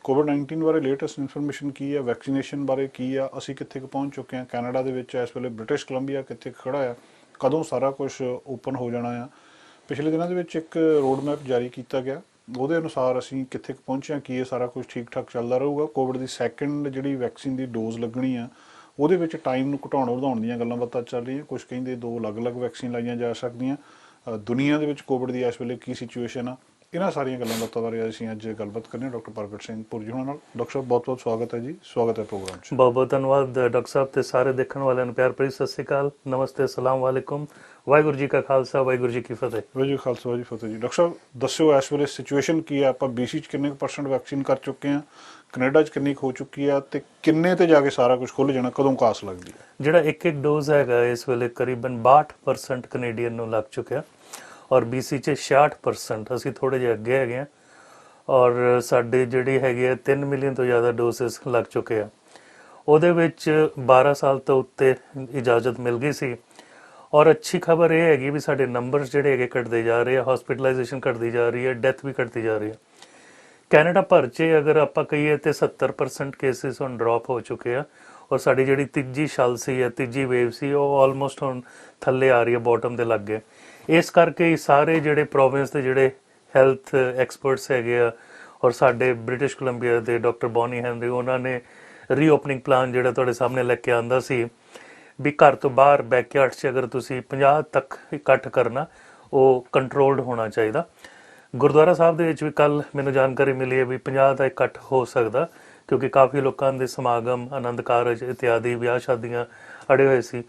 ਕੋਵਿਡ-19 ਬਾਰੇ latest information ਕੀ ਹੈ, vaccination ਬਾਰੇ ਕੀ ਆ, ਅਸੀਂ ਕਿੱਥੇ ਕੁ ਪਹੁੰਚ ਚੁੱਕੇ ਹਾਂ, ਕੈਨੇਡਾ ਦੇ ਵਿੱਚ ਇਸ ਵੇਲੇ ਬ੍ਰਿਟਿਸ਼ ਕੋਲੰਬੀਆ ਕਿੱਥੇ ਖੜਾ ਆ, ਕਦੋਂ ਸਾਰਾ ਕੁਝ ਓਪਨ ਹੋ ਜਾਣਾ ਆ। ਪਿਛਲੇ ਦਿਨਾਂ ਦੇ ਵਿੱਚ ਇੱਕ ਰੋਡ ਮੈਪ ਜਾਰੀ ਕੀਤਾ ਗਿਆ, ਉਹਦੇ ਅਨੁਸਾਰ ਅਸੀਂ ਕਿੱਥੇ ਕੁ ਪਹੁੰਚੇ ਹਾਂ, ਕੀ ਇਹ ਸਾਰਾ ਕੁਝ ਠੀਕ ਠਾਕ ਚੱਲਦਾ ਰਹੂਗਾ। ਕੋਵਿਡ ਦੀ ਸੈਕਿੰਡ ਜਿਹੜੀ ਵੈਕਸੀਨ ਦੀ ਡੋਜ਼ ਲੱਗਣੀ ਆ, ਉਹਦੇ ਵਿੱਚ ਟਾਈਮ ਨੂੰ ਘਟਾਉਣ ਵਧਾਉਣ ਦੀਆਂ ਗੱਲਾਂ ਬਾਤਾਂ ਚੱਲ ਰਹੀਆਂ। ਕੁਝ ਕਹਿੰਦੇ 2 ਅਲੱਗ-ਅਲੱਗ ਵੈਕਸੀਨ ਲਾਈਆਂ ਜਾ ਸਕਦੀਆਂ। ਦੁਨੀਆ ਦੇ ਵਿੱਚ ਕੋਵਿਡ ਦੀ ਇਸ ਵੇਲੇ ਕੀ ਸਿਚੁਏਸ਼ਨ ਆ, ਇਹਨਾਂ ਸਾਰੀਆਂ ਗੱਲਾਂ ਬਾਤਾਂ ਬਾਰੇ ਅਸੀਂ ਅੱਜ ਗੱਲਬਾਤ ਕਰਨੀ। ਡਾਕਟਰ ਪ੍ਰਗਟ ਸਿੰਘ ਪੁਰਜੀ ਹੋਣਾ ਨਾਲ। ਡਾਕਟਰ ਸਾਹਿਬ ਬਹੁਤ ਬਹੁਤ ਸਵਾਗਤ ਹੈ ਜੀ, ਸਵਾਗਤ ਹੈ ਪ੍ਰੋਗਰਾਮ 'ਚ। ਬਹੁਤ ਬਹੁਤ ਧੰਨਵਾਦ ਡਾਕਟਰ ਸਾਹਿਬ ਤੇ ਸਾਰੇ ਦੇਖਣ ਵਾਲਿਆਂ ਨੂੰ ਪਿਆਰ ਭਰੀ ਸਤਿ ਸ਼੍ਰੀ ਅਕਾਲ, ਨਮਸਤੇ, ਅਸਲਾਮ ਵਾਲੇਕੁਮ, ਵਾਹਿਗੁਰੂ ਜੀ ਕਾ ਖਾਲਸਾ, ਵਾਹਿਗੁਰੂ ਜੀ ਕੀ ਫਤਿਹ। ਵਾਹਿਗੁਰੂ ਜੀ ਖਾਲਸਾ, ਵਾਹਿਗੁਰੂ ਜੀ ਫਤਿਹ ਜੀ। ਡਾਕਟਰ ਸਾਹਿਬ ਦੱਸਿਓ ਇਸ ਵੇਲੇ ਸਿਚੁਏਸ਼ਨ ਕੀ ਹੈ, ਆਪਾਂ BC 'ਚ ਕਿੰਨੇ % ਵੈਕਸੀਨ ਕਰ ਚੁੱਕੇ ਹਾਂ, ਕੈਨੇਡਾ 'ਚ ਕਿੰਨੀ ਹੋ ਚੁੱਕੀ ਆ, ਤੇ ਕਿੰਨੇ ਤੇ ਜਾ ਕੇ ਸਾਰਾ ਕੁਝ ਖੁੱਲ੍ਹ ਜਾਣਾ, ਕਦੋਂ ਕਾਸ ਲੱਗਦੀ ਹੈ? ਜਿਹੜਾ ਇੱਕ ਡੋਜ਼ ਹੈਗਾ ਇਸ ਵੇਲੇ ਕਰੀਬਨ 62% ਕੈਨੇਡੀਅਨ ਨੂੰ ਲੱਗ ਚੁੱਕਿਆ ਔਰ BC 'ਚ 66%। ਅਸੀਂ ਥੋੜੇ ਜਿਹੇ ਅੱਗੇ ਹੈਗੇ ਹਾਂ ਔਰ ਸਾਡੇ ਜਿਹੜੀ ਹੈਗੀ ਹੈ 3 ਮਿਲੀਅਨ ਤੋਂ ਜ਼ਿਆਦਾ ਡੋਜ਼ਸ ਲੱਗ ਚੁੱਕੇ ਆ। ਉਹਦੇ ਵਿੱਚ 12 ਸਾਲ ਤੋਂ ਉੱਤੇ ਇਜਾਜ਼ਤ ਮਿਲ ਗਈ ਸੀ। ਔਰ ਅੱਛੀ ਖਬਰ ਇਹ ਹੈਗੀ ਵੀ ਸਾਡੇ ਨੰਬਰਸ ਜਿਹੜੇ ਹੈਗੇ ਘਟਦੇ ਜਾ ਰਹੇ ਆ, ਹਸਪੀਟਲਾਈਜੇਸ਼ਨ ਘਟਦੀ ਜਾ ਰਹੀ ਹੈ, ਡੈਥ ਵੀ ਘਟਦੀ ਜਾ ਰਹੀ ਹੈ। ਕੈਨੇਡਾ ਭਰ 'ਚ ਅਗਰ ਆਪਾਂ ਕਹੀਏ ਤੇ 70% ਕੇਸਿਸ ਹੁਣ ਡ੍ਰੌਪ ਹੋ ਚੁੱਕੇ ਆ ਔਰ ਸਾਡੀ ਜਿਹੜੀ ਤੀਜੀ ਛਲ ਸੀ ਜਾਂ ਤੀਜੀ ਵੇਵ ਸੀ ਉਹ ਆਲਮੋਸਟ ਹੁਣ ਥੱਲੇ ਆ ਰਹੀ ਹੈ, ਬਾਟਮ ਦੇ ਲੱਗੇ। ਇਸ ਕਰਕੇ ਹੀ ਸਾਰੇ ਜਿਹੜੇ ਪ੍ਰੋਵਿੰਸ ਦੇ ਜਿਹੜੇ ਹੈਲਥ ਐਕਸਪਰਟਸ ਹੈਗੇ ਆ ਔਰ ਸਾਡੇ ਬ੍ਰਿਟਿਸ਼ ਕੋਲੰਬੀਆ ਦੇ ਡਾਕਟਰ ਬੌਨੀ ਹੈਨਰੀ, ਉਹਨਾਂ ਨੇ ਰੀਓਪਨਿੰਗ ਪਲਾਨ ਜਿਹੜਾ ਤੁਹਾਡੇ ਸਾਹਮਣੇ ਲੈ ਕੇ ਆਂਦਾ ਸੀ ਵੀ ਘਰ ਤੋਂ ਬਾਹਰ ਬੈਕਯਾਰਡ 'ਚ ਅਗਰ ਤੁਸੀਂ 50 ਤੱਕ ਇਕੱਠ ਕਰਨਾ, ਉਹ ਕੰਟਰੋਲਡ ਹੋਣਾ ਚਾਹੀਦਾ। ਗੁਰਦੁਆਰਾ ਸਾਹਿਬ ਦੇ ਵਿੱਚ ਵੀ ਕੱਲ ਮੈਨੂੰ ਜਾਣਕਾਰੀ ਮਿਲੀ ਹੈ ਵੀ 50 ਦਾ ਇਕੱਠ ਹੋ ਸਕਦਾ, ਕਿਉਂਕਿ ਕਾਫੀ ਲੋਕਾਂ ਦੇ ਸਮਾਗਮ, ਆਨੰਦ ਕਾਰਜ ਇਤਿਆਦਿ, ਵਿਆਹ ਸ਼ਾਦੀਆਂ ਅੜੇ ਹੋਏ ਸੀ।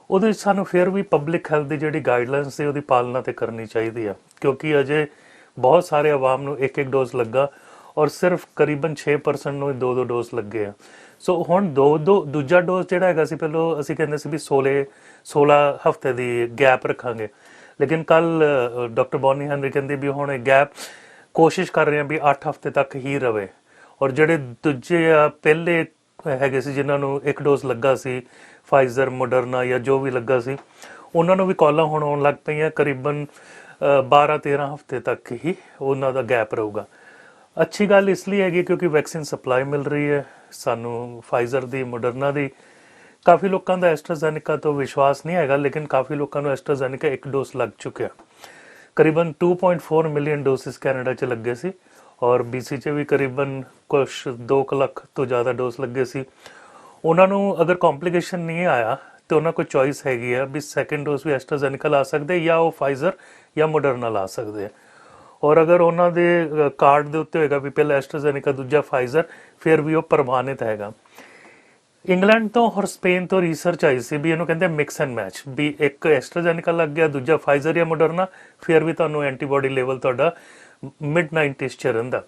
ਉਹਦੇ ਵਿੱਚ ਸਾਨੂੰ ਫਿਰ ਵੀ ਪਬਲਿਕ ਹੈਲਥ ਦੀ ਜਿਹੜੀ ਗਾਈਡਲਾਈਨਸ ਸੀ ਉਹਦੀ ਪਾਲਣਾ ਤੇ ਕਰਨੀ ਚਾਹੀਦੀ ਆ, ਕਿਉਂਕਿ ਅਜੇ ਬਹੁਤ ਸਾਰੇ ਆਵਾਮ ਨੂੰ ਇੱਕ ਡੋਜ਼ ਲੱਗਾ ਔਰ ਸਿਰਫ ਕਰੀਬਨ 6% ਨੂੰ 2 ਡੋਜ਼ ਲੱਗੇ ਆ। ਸੋ ਹੁਣ ਦੂਜਾ ਡੋਜ਼ ਜਿਹੜਾ ਹੈਗਾ ਸੀ, ਪਹਿਲਾਂ ਅਸੀਂ ਕਹਿੰਦੇ ਸੀ ਵੀ 16 ਹਫ਼ਤੇ ਦੀ ਗੈਪ ਰੱਖਾਂਗੇ, ਲੇਕਿਨ ਕੱਲ ਡਾਕਟਰ ਬੌਨੀ ਹੈਨਰੀ ਕਹਿੰਦੇ ਵੀ ਹੁਣ ਇਹ ਗੈਪ ਕੋਸ਼ਿਸ਼ ਕਰ ਰਹੇ ਹਾਂ ਵੀ 8 ਹਫ਼ਤੇ ਤੱਕ ਹੀ ਰਵੇ। ਔਰ ਜਿਹੜੇ ਦੂਜੇ ਪਹਿਲੇ ਹੈਗੇ ਸੀ ਜਿਨ੍ਹਾਂ ਨੂੰ 1 ਡੋਜ਼ ਲੱਗਾ ਸੀ, ਫਾਈਜ਼ਰ, ਮੋਡਰਨਾ ਜਾਂ ਜੋ ਵੀ ਲੱਗਾ ਸੀ, ਉਹਨਾਂ ਨੂੰ ਵੀ ਕਾਲਾਂ ਹੁਣ ਆਉਣ ਲੱਗ ਪਈਆਂ। ਕਰੀਬਨ 12-13 ਹਫ਼ਤੇ ਤੱਕ ਹੀ ਉਹਨਾਂ ਦਾ ਗੈਪ ਰਹੂਗਾ। ਅੱਛੀ ਗੱਲ ਇਸ ਲਈ ਹੈਗੀ ਕਿਉਂਕਿ ਵੈਕਸੀਨ ਸਪਲਾਈ ਮਿਲ ਰਹੀ ਹੈ ਸਾਨੂੰ, ਫਾਈਜ਼ਰ ਦੀ, ਮੋਡਰਨਾ ਦੀ। ਕਾਫੀ ਲੋਕਾਂ ਦਾ ਐਸਟਰਾਜ਼ੈਨੇਕਾ ਤੋਂ ਵਿਸ਼ਵਾਸ ਨਹੀਂ ਹੈਗਾ, ਲੇਕਿਨ ਕਾਫੀ ਲੋਕਾਂ ਨੂੰ ਐਸਟਰਾਜ਼ੈਨੇਕਾ 1 ਡੋਜ਼ ਲੱਗ ਚੁੱਕਿਆ। ਕਰੀਬਨ 2.4 ਮਿਲੀਅਨ ਡੋਸਿਸ ਕੈਨੇਡਾ 'ਚ ਲੱਗੇ ਸੀ ਔਰ BC 'ਚ ਵੀ ਕਰੀਬਨ ਕੁਛ 2 ਲੱਖ ਤੋਂ ਜ਼ਿਆਦਾ ਡੋਜ਼ ਲੱਗੇ ਸੀ। ਉਹਨਾਂ ਨੂੰ ਅਗਰ ਕੰਪਲਿਕੇਸ਼ਨ ਨਹੀਂ ਆਇਆ ਤੇ ਉਹਨਾਂ ਕੋਲ ਚੋਇਸ ਹੈਗੀ ਆ ਵੀ ਸੈਕਿੰਡ ਡੋਜ਼ ਵੀ ਐਸਟਰਾਜ਼ੈਨੇਕਾ ਲਾ ਸਕਦੇ ਜਾਂ ਉਹ ਫਾਈਜ਼ਰ ਜਾਂ ਮੋਡਰਨਾ ਲਾ ਸਕਦੇ ਆ। ਔਰ ਅਗਰ ਉਹਨਾਂ ਦੇ ਕਾਰਡ ਦੇ ਉੱਤੇ ਹੋਏਗਾ ਵੀ ਪਹਿਲਾਂ ਐਸਟਰਾਜ਼ੈਨੇਕਾ ਦੂਜਾ ਫਾਈਜ਼ਰ, ਫਿਰ ਵੀ ਉਹ ਪ੍ਰਵਾਨਿਤ ਹੈਗਾ। ਇੰਗਲੈਂਡ ਤੋਂ ਔਰ ਸਪੇਨ ਤੋਂ ਰਿਸਰਚ ਆਈ ਸੀ ਵੀ ਇਹਨੂੰ ਕਹਿੰਦੇ ਮਿਕਸ ਐਂਡ ਮੈਚ, ਵੀ ਇੱਕ ਐਸਟਰਾਜ਼ੈਨੇਕਾ ਲੱਗ ਗਿਆ, ਦੂਜਾ ਫਾਈਜ਼ਰ ਜਾਂ ਮੋਡਰਨਾ, ਫਿਰ ਵੀ ਤੁਹਾਨੂੰ ਐਂਟੀਬਾਡੀ ਲੈਵਲ ਤੁਹਾਡਾ mid-90s 'ਚ ਰਹਿੰਦਾ।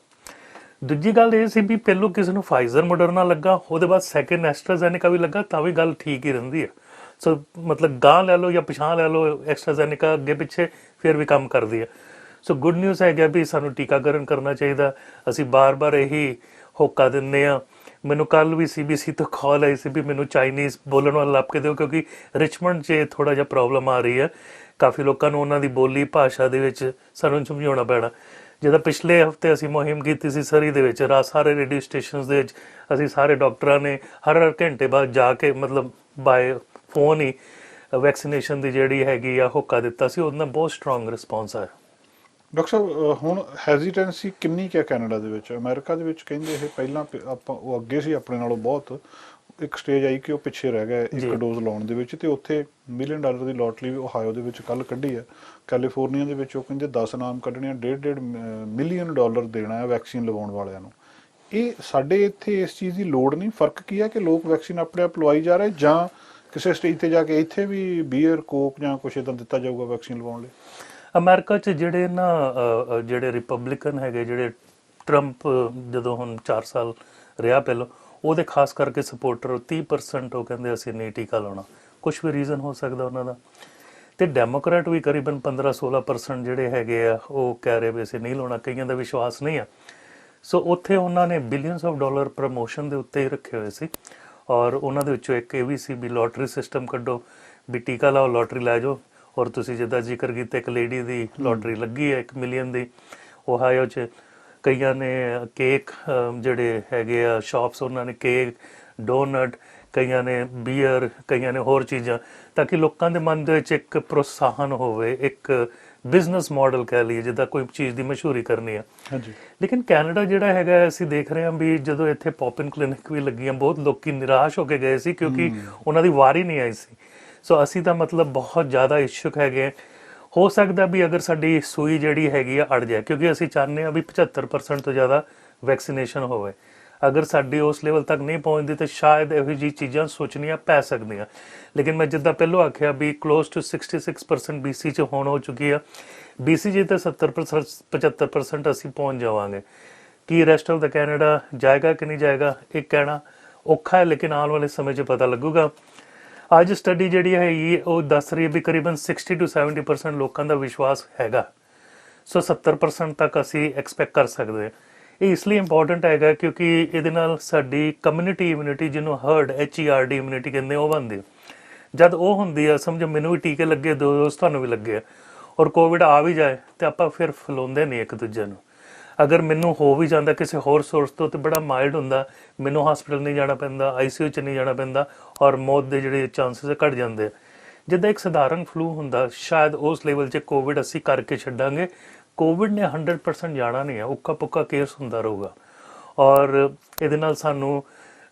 ਦੂਜੀ ਗੱਲ ਇਹ ਸੀ ਵੀ ਪਹਿਲੋਂ ਕਿਸੇ ਨੂੰ ਫਾਈਜ਼ਰ, ਮੋਡਰਨਾ ਲੱਗਾ, ਉਹਦੇ ਬਾਅਦ ਸੈਕਿੰਡ ਐਸਟਰਾਜ਼ੈਨੇਕਾ ਵੀ ਲੱਗਾ, ਤਾਂ ਵੀ ਗੱਲ ਠੀਕ ਹੀ ਰਹਿੰਦੀ ਹੈ। ਸੋ ਮਤਲਬ ਗਾਂ ਲੈ ਲਓ ਜਾਂ ਪਿਛਾਂ ਲੈ ਲਓ, ਐਸਟਰਾਜ਼ੈਨੇਕਾ ਅੱਗੇ ਪਿੱਛੇ ਫਿਰ ਵੀ ਕੰਮ ਕਰਦੀ ਹੈ। ਸੋ ਗੁੱਡ ਨਿਊਜ਼ ਹੈਗਾ ਵੀ ਸਾਨੂੰ ਟੀਕਾਕਰਨ ਕਰਨਾ ਚਾਹੀਦਾ। ਅਸੀਂ ਬਾਰ-ਬਾਰ ਇਹੀ ਹੋਕਾ ਦਿੰਦੇ ਹਾਂ। ਮੈਨੂੰ ਕੱਲ ਵੀ CBC ਤੋਂ ਕਾਲ ਆਈ ਸੀ ਵੀ ਮੈਨੂੰ ਚਾਈਨੀਜ਼ ਬੋਲਣ ਵਾਲਾ ਲੱਭ ਕੇ ਦਿਓ, ਕਿਉਂਕਿ ਰਿਚਮੰਡ 'ਚ ਥੋੜ੍ਹਾ ਜਿਹਾ ਪ੍ਰੋਬਲਮ ਆ ਰਹੀ ਹੈ। ਕਾਫੀ ਲੋਕਾਂ ਨੂੰ ਉਹਨਾਂ ਦੀ ਬੋਲੀ ਭਾਸ਼ਾ ਦੇ ਵਿੱਚ ਸਾਨੂੰ ਸਮਝਾਉਣਾ ਪੈਣਾ। ਜਿੱਦਾਂ ਪਿਛਲੇ ਹਫ਼ਤੇ ਅਸੀਂ ਮੁਹਿੰਮ ਕੀਤੀ ਸੀ ਸਰੀ ਦੇ ਵਿੱਚ, ਸਾਰੇ ਰੇਡੀਓ ਸਟੇਸ਼ਨਸ ਦੇ ਵਿੱਚ ਅਸੀਂ ਸਾਰੇ ਡਾਕਟਰਾਂ ਨੇ ਹਰ ਘੰਟੇ ਬਾਅਦ ਜਾ ਕੇ ਮਤਲਬ ਬਾਏ ਫੋਨ ਹੀ ਵੈਕਸੀਨੇਸ਼ਨ ਦੀ ਜਿਹੜੀ ਹੈਗੀ ਆ ਹੋਕਾ ਦਿੱਤਾ ਸੀ। ਉਹਦੇ ਨਾਲ ਬਹੁਤ ਸਟਰੋਂਗ ਰਿਸਪੌਂਸ ਆਇਆ। ਡਾਕਟਰ ਸਾਹਿਬ ਹੁਣ ਹੈਜ਼ੀਟੈਂਸੀ ਕਿੰਨੀ ਕੁ ਹੈ ਕੈਨੇਡਾ ਦੇ ਵਿੱਚ? ਅਮਰੀਕਾ ਦੇ ਵਿੱਚ ਕਹਿੰਦੇ ਇਹ ਪਹਿਲਾਂ ਆਪਾਂ ਉਹ ਅੱਗੇ ਸੀ ਆਪਣੇ ਨਾਲੋਂ ਬਹੁਤ, ਇੱਕ ਸਟੇਜ ਆਈ ਕਿ ਉਹ ਪਿੱਛੇ ਰਹਿ ਗਿਆ 1 ਡੋਜ਼ ਲਾਉਣ ਦੇ ਵਿੱਚ, ਤੇ ਉੱਥੇ $1 ਮਿਲੀਅਨ ਦੀ ਲੋਟਰੀ ਵੀ ਓਹਾਇਓ ਦੇ ਵਿੱਚ ਕੱਲ ਕੱਢੀ ਹੈ। ਕੈਲੀਫੋਰਨੀਆ ਦੇ ਵਿੱਚ ਉਹ ਕਹਿੰਦੇ 10 ਨਾਮ ਕੱਢਣੇ ਆ, $1.5 ਮਿਲੀਅਨ ਦੇਣਾ ਹੈ ਵੈਕਸੀਨ ਲਗਾਉਣ ਵਾਲਿਆਂ ਨੂੰ। ਇਹ ਸਾਡੇ ਇੱਥੇ ਇਸ ਚੀਜ਼ ਦੀ ਲੋੜ ਨਹੀਂ, ਫਰਕ ਕੀ ਹੈ ਕਿ ਲੋਕ ਵੈਕਸੀਨ ਆਪਣੇ ਆਪ ਲਵਾਈ ਜਾ ਰਹੇ, ਜਾਂ ਕਿਸੇ ਸਟੇਜ ਤੇ ਜਾ ਕੇ ਇੱਥੇ ਵੀ ਬੀਅਰ, ਕੋਕ ਜਾਂ ਕੁਛ ਇੱਦਾਂ ਦਿੱਤਾ ਜਾਊਗਾ ਵੈਕਸੀਨ ਲਵਾਉਣ ਲਈ? ਅਮਰੀਕਾ 'ਚ ਜਿਹੜੇ ਜਿਹੜੇ ਰਿਪਬਲਿਕਨ ਹੈਗੇ, ਜਿਹੜੇ ਟਰੰਪ ਜਦੋਂ ਹੁਣ 4 ਸਾਲ ਰਿਹਾ ਪਹਿਲਾਂ, ਉਹਦੇ ਖਾਸ ਕਰਕੇ ਸਪੋਰਟਰ 30% ਉਹ ਕਹਿੰਦੇ ਅਸੀਂ ਨਹੀਂ ਟੀਕਾ ਲਾਉਣਾ। ਕੁਛ ਵੀ ਰੀਜ਼ਨ ਹੋ ਸਕਦਾ ਉਹਨਾਂ ਦਾ। ਅਤੇ ਡੈਮੋਕਰੇਟ ਵੀ ਕਰੀਬਨ 15-16% ਜਿਹੜੇ ਹੈਗੇ ਆ ਉਹ ਕਹਿ ਰਹੇ ਵੀ ਅਸੀਂ ਨਹੀਂ ਲਾਉਣਾ, ਕਈਆਂ ਦਾ ਵਿਸ਼ਵਾਸ ਨਹੀਂ ਆ। ਸੋ ਉੱਥੇ ਉਹਨਾਂ ਨੇ ਬਿਲੀਅਨਸ ਆਫ ਡਾਲਰ ਪ੍ਰਮੋਸ਼ਨ ਦੇ ਉੱਤੇ ਹੀ ਰੱਖੇ ਹੋਏ ਸੀ ਔਰ ਉਹਨਾਂ ਦੇ ਵਿੱਚੋਂ ਇੱਕ ਇਹ ਵੀ ਸੀ ਵੀ ਲੋਟਰੀ ਸਿਸਟਮ ਕੱਢੋ, ਵੀ ਟੀਕਾ ਲਾਓ, ਲੋਟਰੀ ਲੈ ਜਾਓ। ਔਰ ਤੁਸੀਂ ਜਿੱਦਾਂ ਜ਼ਿਕਰ ਕੀਤਾ, ਇੱਕ ਲੇਡੀ ਦੀ ਲੋਟਰੀ ਲੱਗੀ ਹੈ 1 ਮਿਲੀਅਨ ਦੀ ਓਹਾਇਓ 'ਚ। ਕਈਆਂ ਨੇ ਕੇਕ ਜਿਹੜੇ ਹੈਗੇ ਆ ਸ਼ਾਪਸ ਉਹਨਾਂ ਨੇ ਕੇਕ ਡੋਨਟ, ਕਈਆਂ ਨੇ ਬੀਅਰ, ਕਈਆਂ ਨੇ ਹੋਰ ਚੀਜ਼ਾਂ, ਤਾਂ ਕਿ ਲੋਕਾਂ ਦੇ ਮਨ ਦੇ ਵਿੱਚ ਇੱਕ ਪ੍ਰੋਤਸਾਹਨ ਹੋਵੇ, ਇੱਕ ਬਿਜ਼ਨਸ ਮਾਡਲ ਕਹਿ ਲਈਏ, ਜਿੱਦਾਂ ਕੋਈ ਚੀਜ਼ ਦੀ ਮਸ਼ਹੂਰੀ ਕਰਨੀ ਆ। ਹਾਂਜੀ। ਲੇਕਿਨ ਕੈਨੇਡਾ ਜਿਹੜਾ ਹੈਗਾ ਅਸੀਂ ਦੇਖ ਰਹੇ ਹਾਂ ਵੀ ਜਦੋਂ ਇੱਥੇ ਪੌਪਿਨ ਕਲੀਨਿਕ ਵੀ ਲੱਗੀਆਂ ਬਹੁਤ ਲੋਕੀ ਨਿਰਾਸ਼ ਹੋ ਕੇ ਗਏ ਸੀ ਕਿਉਂਕਿ ਉਹਨਾਂ ਦੀ ਵਾਰੀ ਨਹੀਂ ਆਈ ਸੀ। ਸੋ ਅਸੀਂ ਤਾਂ ਮਤਲਬ ਬਹੁਤ ਜ਼ਿਆਦਾ ਇਛੁਕ ਹੈਗੇ। ਹੋ ਸਕਦਾ ਵੀ ਅਗਰ ਸਾਡੀ ਸੂਈ ਜਿਹੜੀ ਹੈਗੀ ਆ ਅੜ ਜਾਏ, ਕਿਉਂਕਿ ਅਸੀਂ ਚਾਹੁੰਦੇ ਹਾਂ ਵੀ 75% ਤੋਂ ਜ਼ਿਆਦਾ ਵੈਕਸੀਨੇਸ਼ਨ ਹੋਵੇ। ਅਗਰ ਸਾਡੀ ਉਸ ਲੈਵਲ ਤੱਕ ਨਹੀਂ ਪਹੁੰਚਦੀ ਤਾਂ ਸ਼ਾਇਦ ਇਹੋ ਜਿਹੀ ਚੀਜ਼ਾਂ ਸੋਚਣੀਆਂ ਪੈ ਸਕਦੀਆਂ। ਲੇਕਿਨ ਮੈਂ ਜਿੱਦਾਂ ਪਹਿਲਾਂ ਆਖਿਆ ਵੀ ਕਲੋਜ਼ ਟੂ 66% BC 'ਚ ਹੁਣ ਹੋ ਚੁੱਕੀ ਆ। BC 'ਚ ਤਾਂ 70% 75% ਅਸੀਂ ਪਹੁੰਚ ਜਾਵਾਂਗੇ। ਕੀ ਰੈਸਟ ਆਫ ਦਾ ਕੈਨੇਡਾ ਜਾਏਗਾ ਕਿ ਨਹੀਂ ਜਾਏਗਾ ਇਹ ਕਹਿਣਾ ਔਖਾ ਹੈ, ਲੇਕਿਨ ਆਉਣ ਵਾਲੇ ਸਮੇਂ 'ਚ ਪਤਾ ਲੱਗੂਗਾ। ਅੱਜ ਸਟੱਡੀ ਜਿਹੜੀ ਹੈਗੀ ਉਹ ਦੱਸ ਰਹੀ ਹੈ ਵੀ ਕਰੀਬਨ 60 to 70% ਲੋਕਾਂ ਦਾ ਵਿਸ਼ਵਾਸ ਹੈਗਾ। ਸੋ 70% ਤੱਕ ਅਸੀਂ ਐਕਸਪੈਕਟ ਕਰ ਸਕਦੇ ਹਾਂ। ਇਹ ਇਸ ਲਈ ਇੰਪੋਰਟੈਂਟ ਹੈਗਾ ਕਿਉਂਕਿ ਇਹਦੇ ਨਾਲ ਸਾਡੀ ਕਮਿਊਨਿਟੀ ਇਮਿਊਨਿਟੀ, ਜਿਹਨੂੰ ਹਰਡ HERD ਇਮਿਊਨਿਟੀ ਕਹਿੰਦੇ, ਉਹ ਬਣਦੀ। ਜਦ ਉਹ ਹੁੰਦੀ ਆ, ਸਮਝੋ ਮੈਨੂੰ ਵੀ ਟੀਕੇ ਲੱਗੇ, ਦੋਸਤ ਤੁਹਾਨੂੰ ਵੀ ਲੱਗੇ, ਔਰ ਕੋਵਿਡ ਆ ਵੀ ਜਾਏ ਤੇ ਆਪਾਂ ਫਿਰ ਫੈਲਾਉਂਦੇ ਨਹੀਂ ਇੱਕ ਦੂਜੇ ਨੂੰ। ਅਗਰ ਮੈਨੂੰ ਹੋ ਵੀ ਜਾਂਦਾ ਕਿਸੇ ਹੋਰ ਸੋਰਸ ਤੋਂ ਤੇ ਬੜਾ ਮਾਈਲਡ ਹੁੰਦਾ, ਮੈਨੂੰ ਹਸਪੀਟਲ ਨਹੀਂ ਜਾਣਾ ਪੈਂਦਾ, ICU 'ਚ ਨਹੀਂ ਜਾਣਾ ਪੈਂਦਾ, ਔਰ ਮੌਤ ਦੇ ਜਿਹੜੇ ਚਾਂਸਸ ਘਟ ਜਾਂਦੇ ਆ। ਜਿੱਦਾਂ ਇੱਕ ਸਧਾਰਨ ਫਲੂ ਹੁੰਦਾ, ਸ਼ਾਇਦ ਉਸ ਲੈਵਲ 'ਚ ਕੋਵਿਡ ਅਸੀਂ ਕਰਕੇ ਛੱਡਾਂਗੇ। ਕੋਵਿਡ ਨੇ 100% ਜਾਣਾ ਨਹੀਂ ਹੈ, ਉੱਕਾ ਪੁੱਕਾ ਕੇਸ ਹੁੰਦਾ ਰਹੂਗਾ। ਔਰ ਇਹਦੇ ਨਾਲ ਸਾਨੂੰ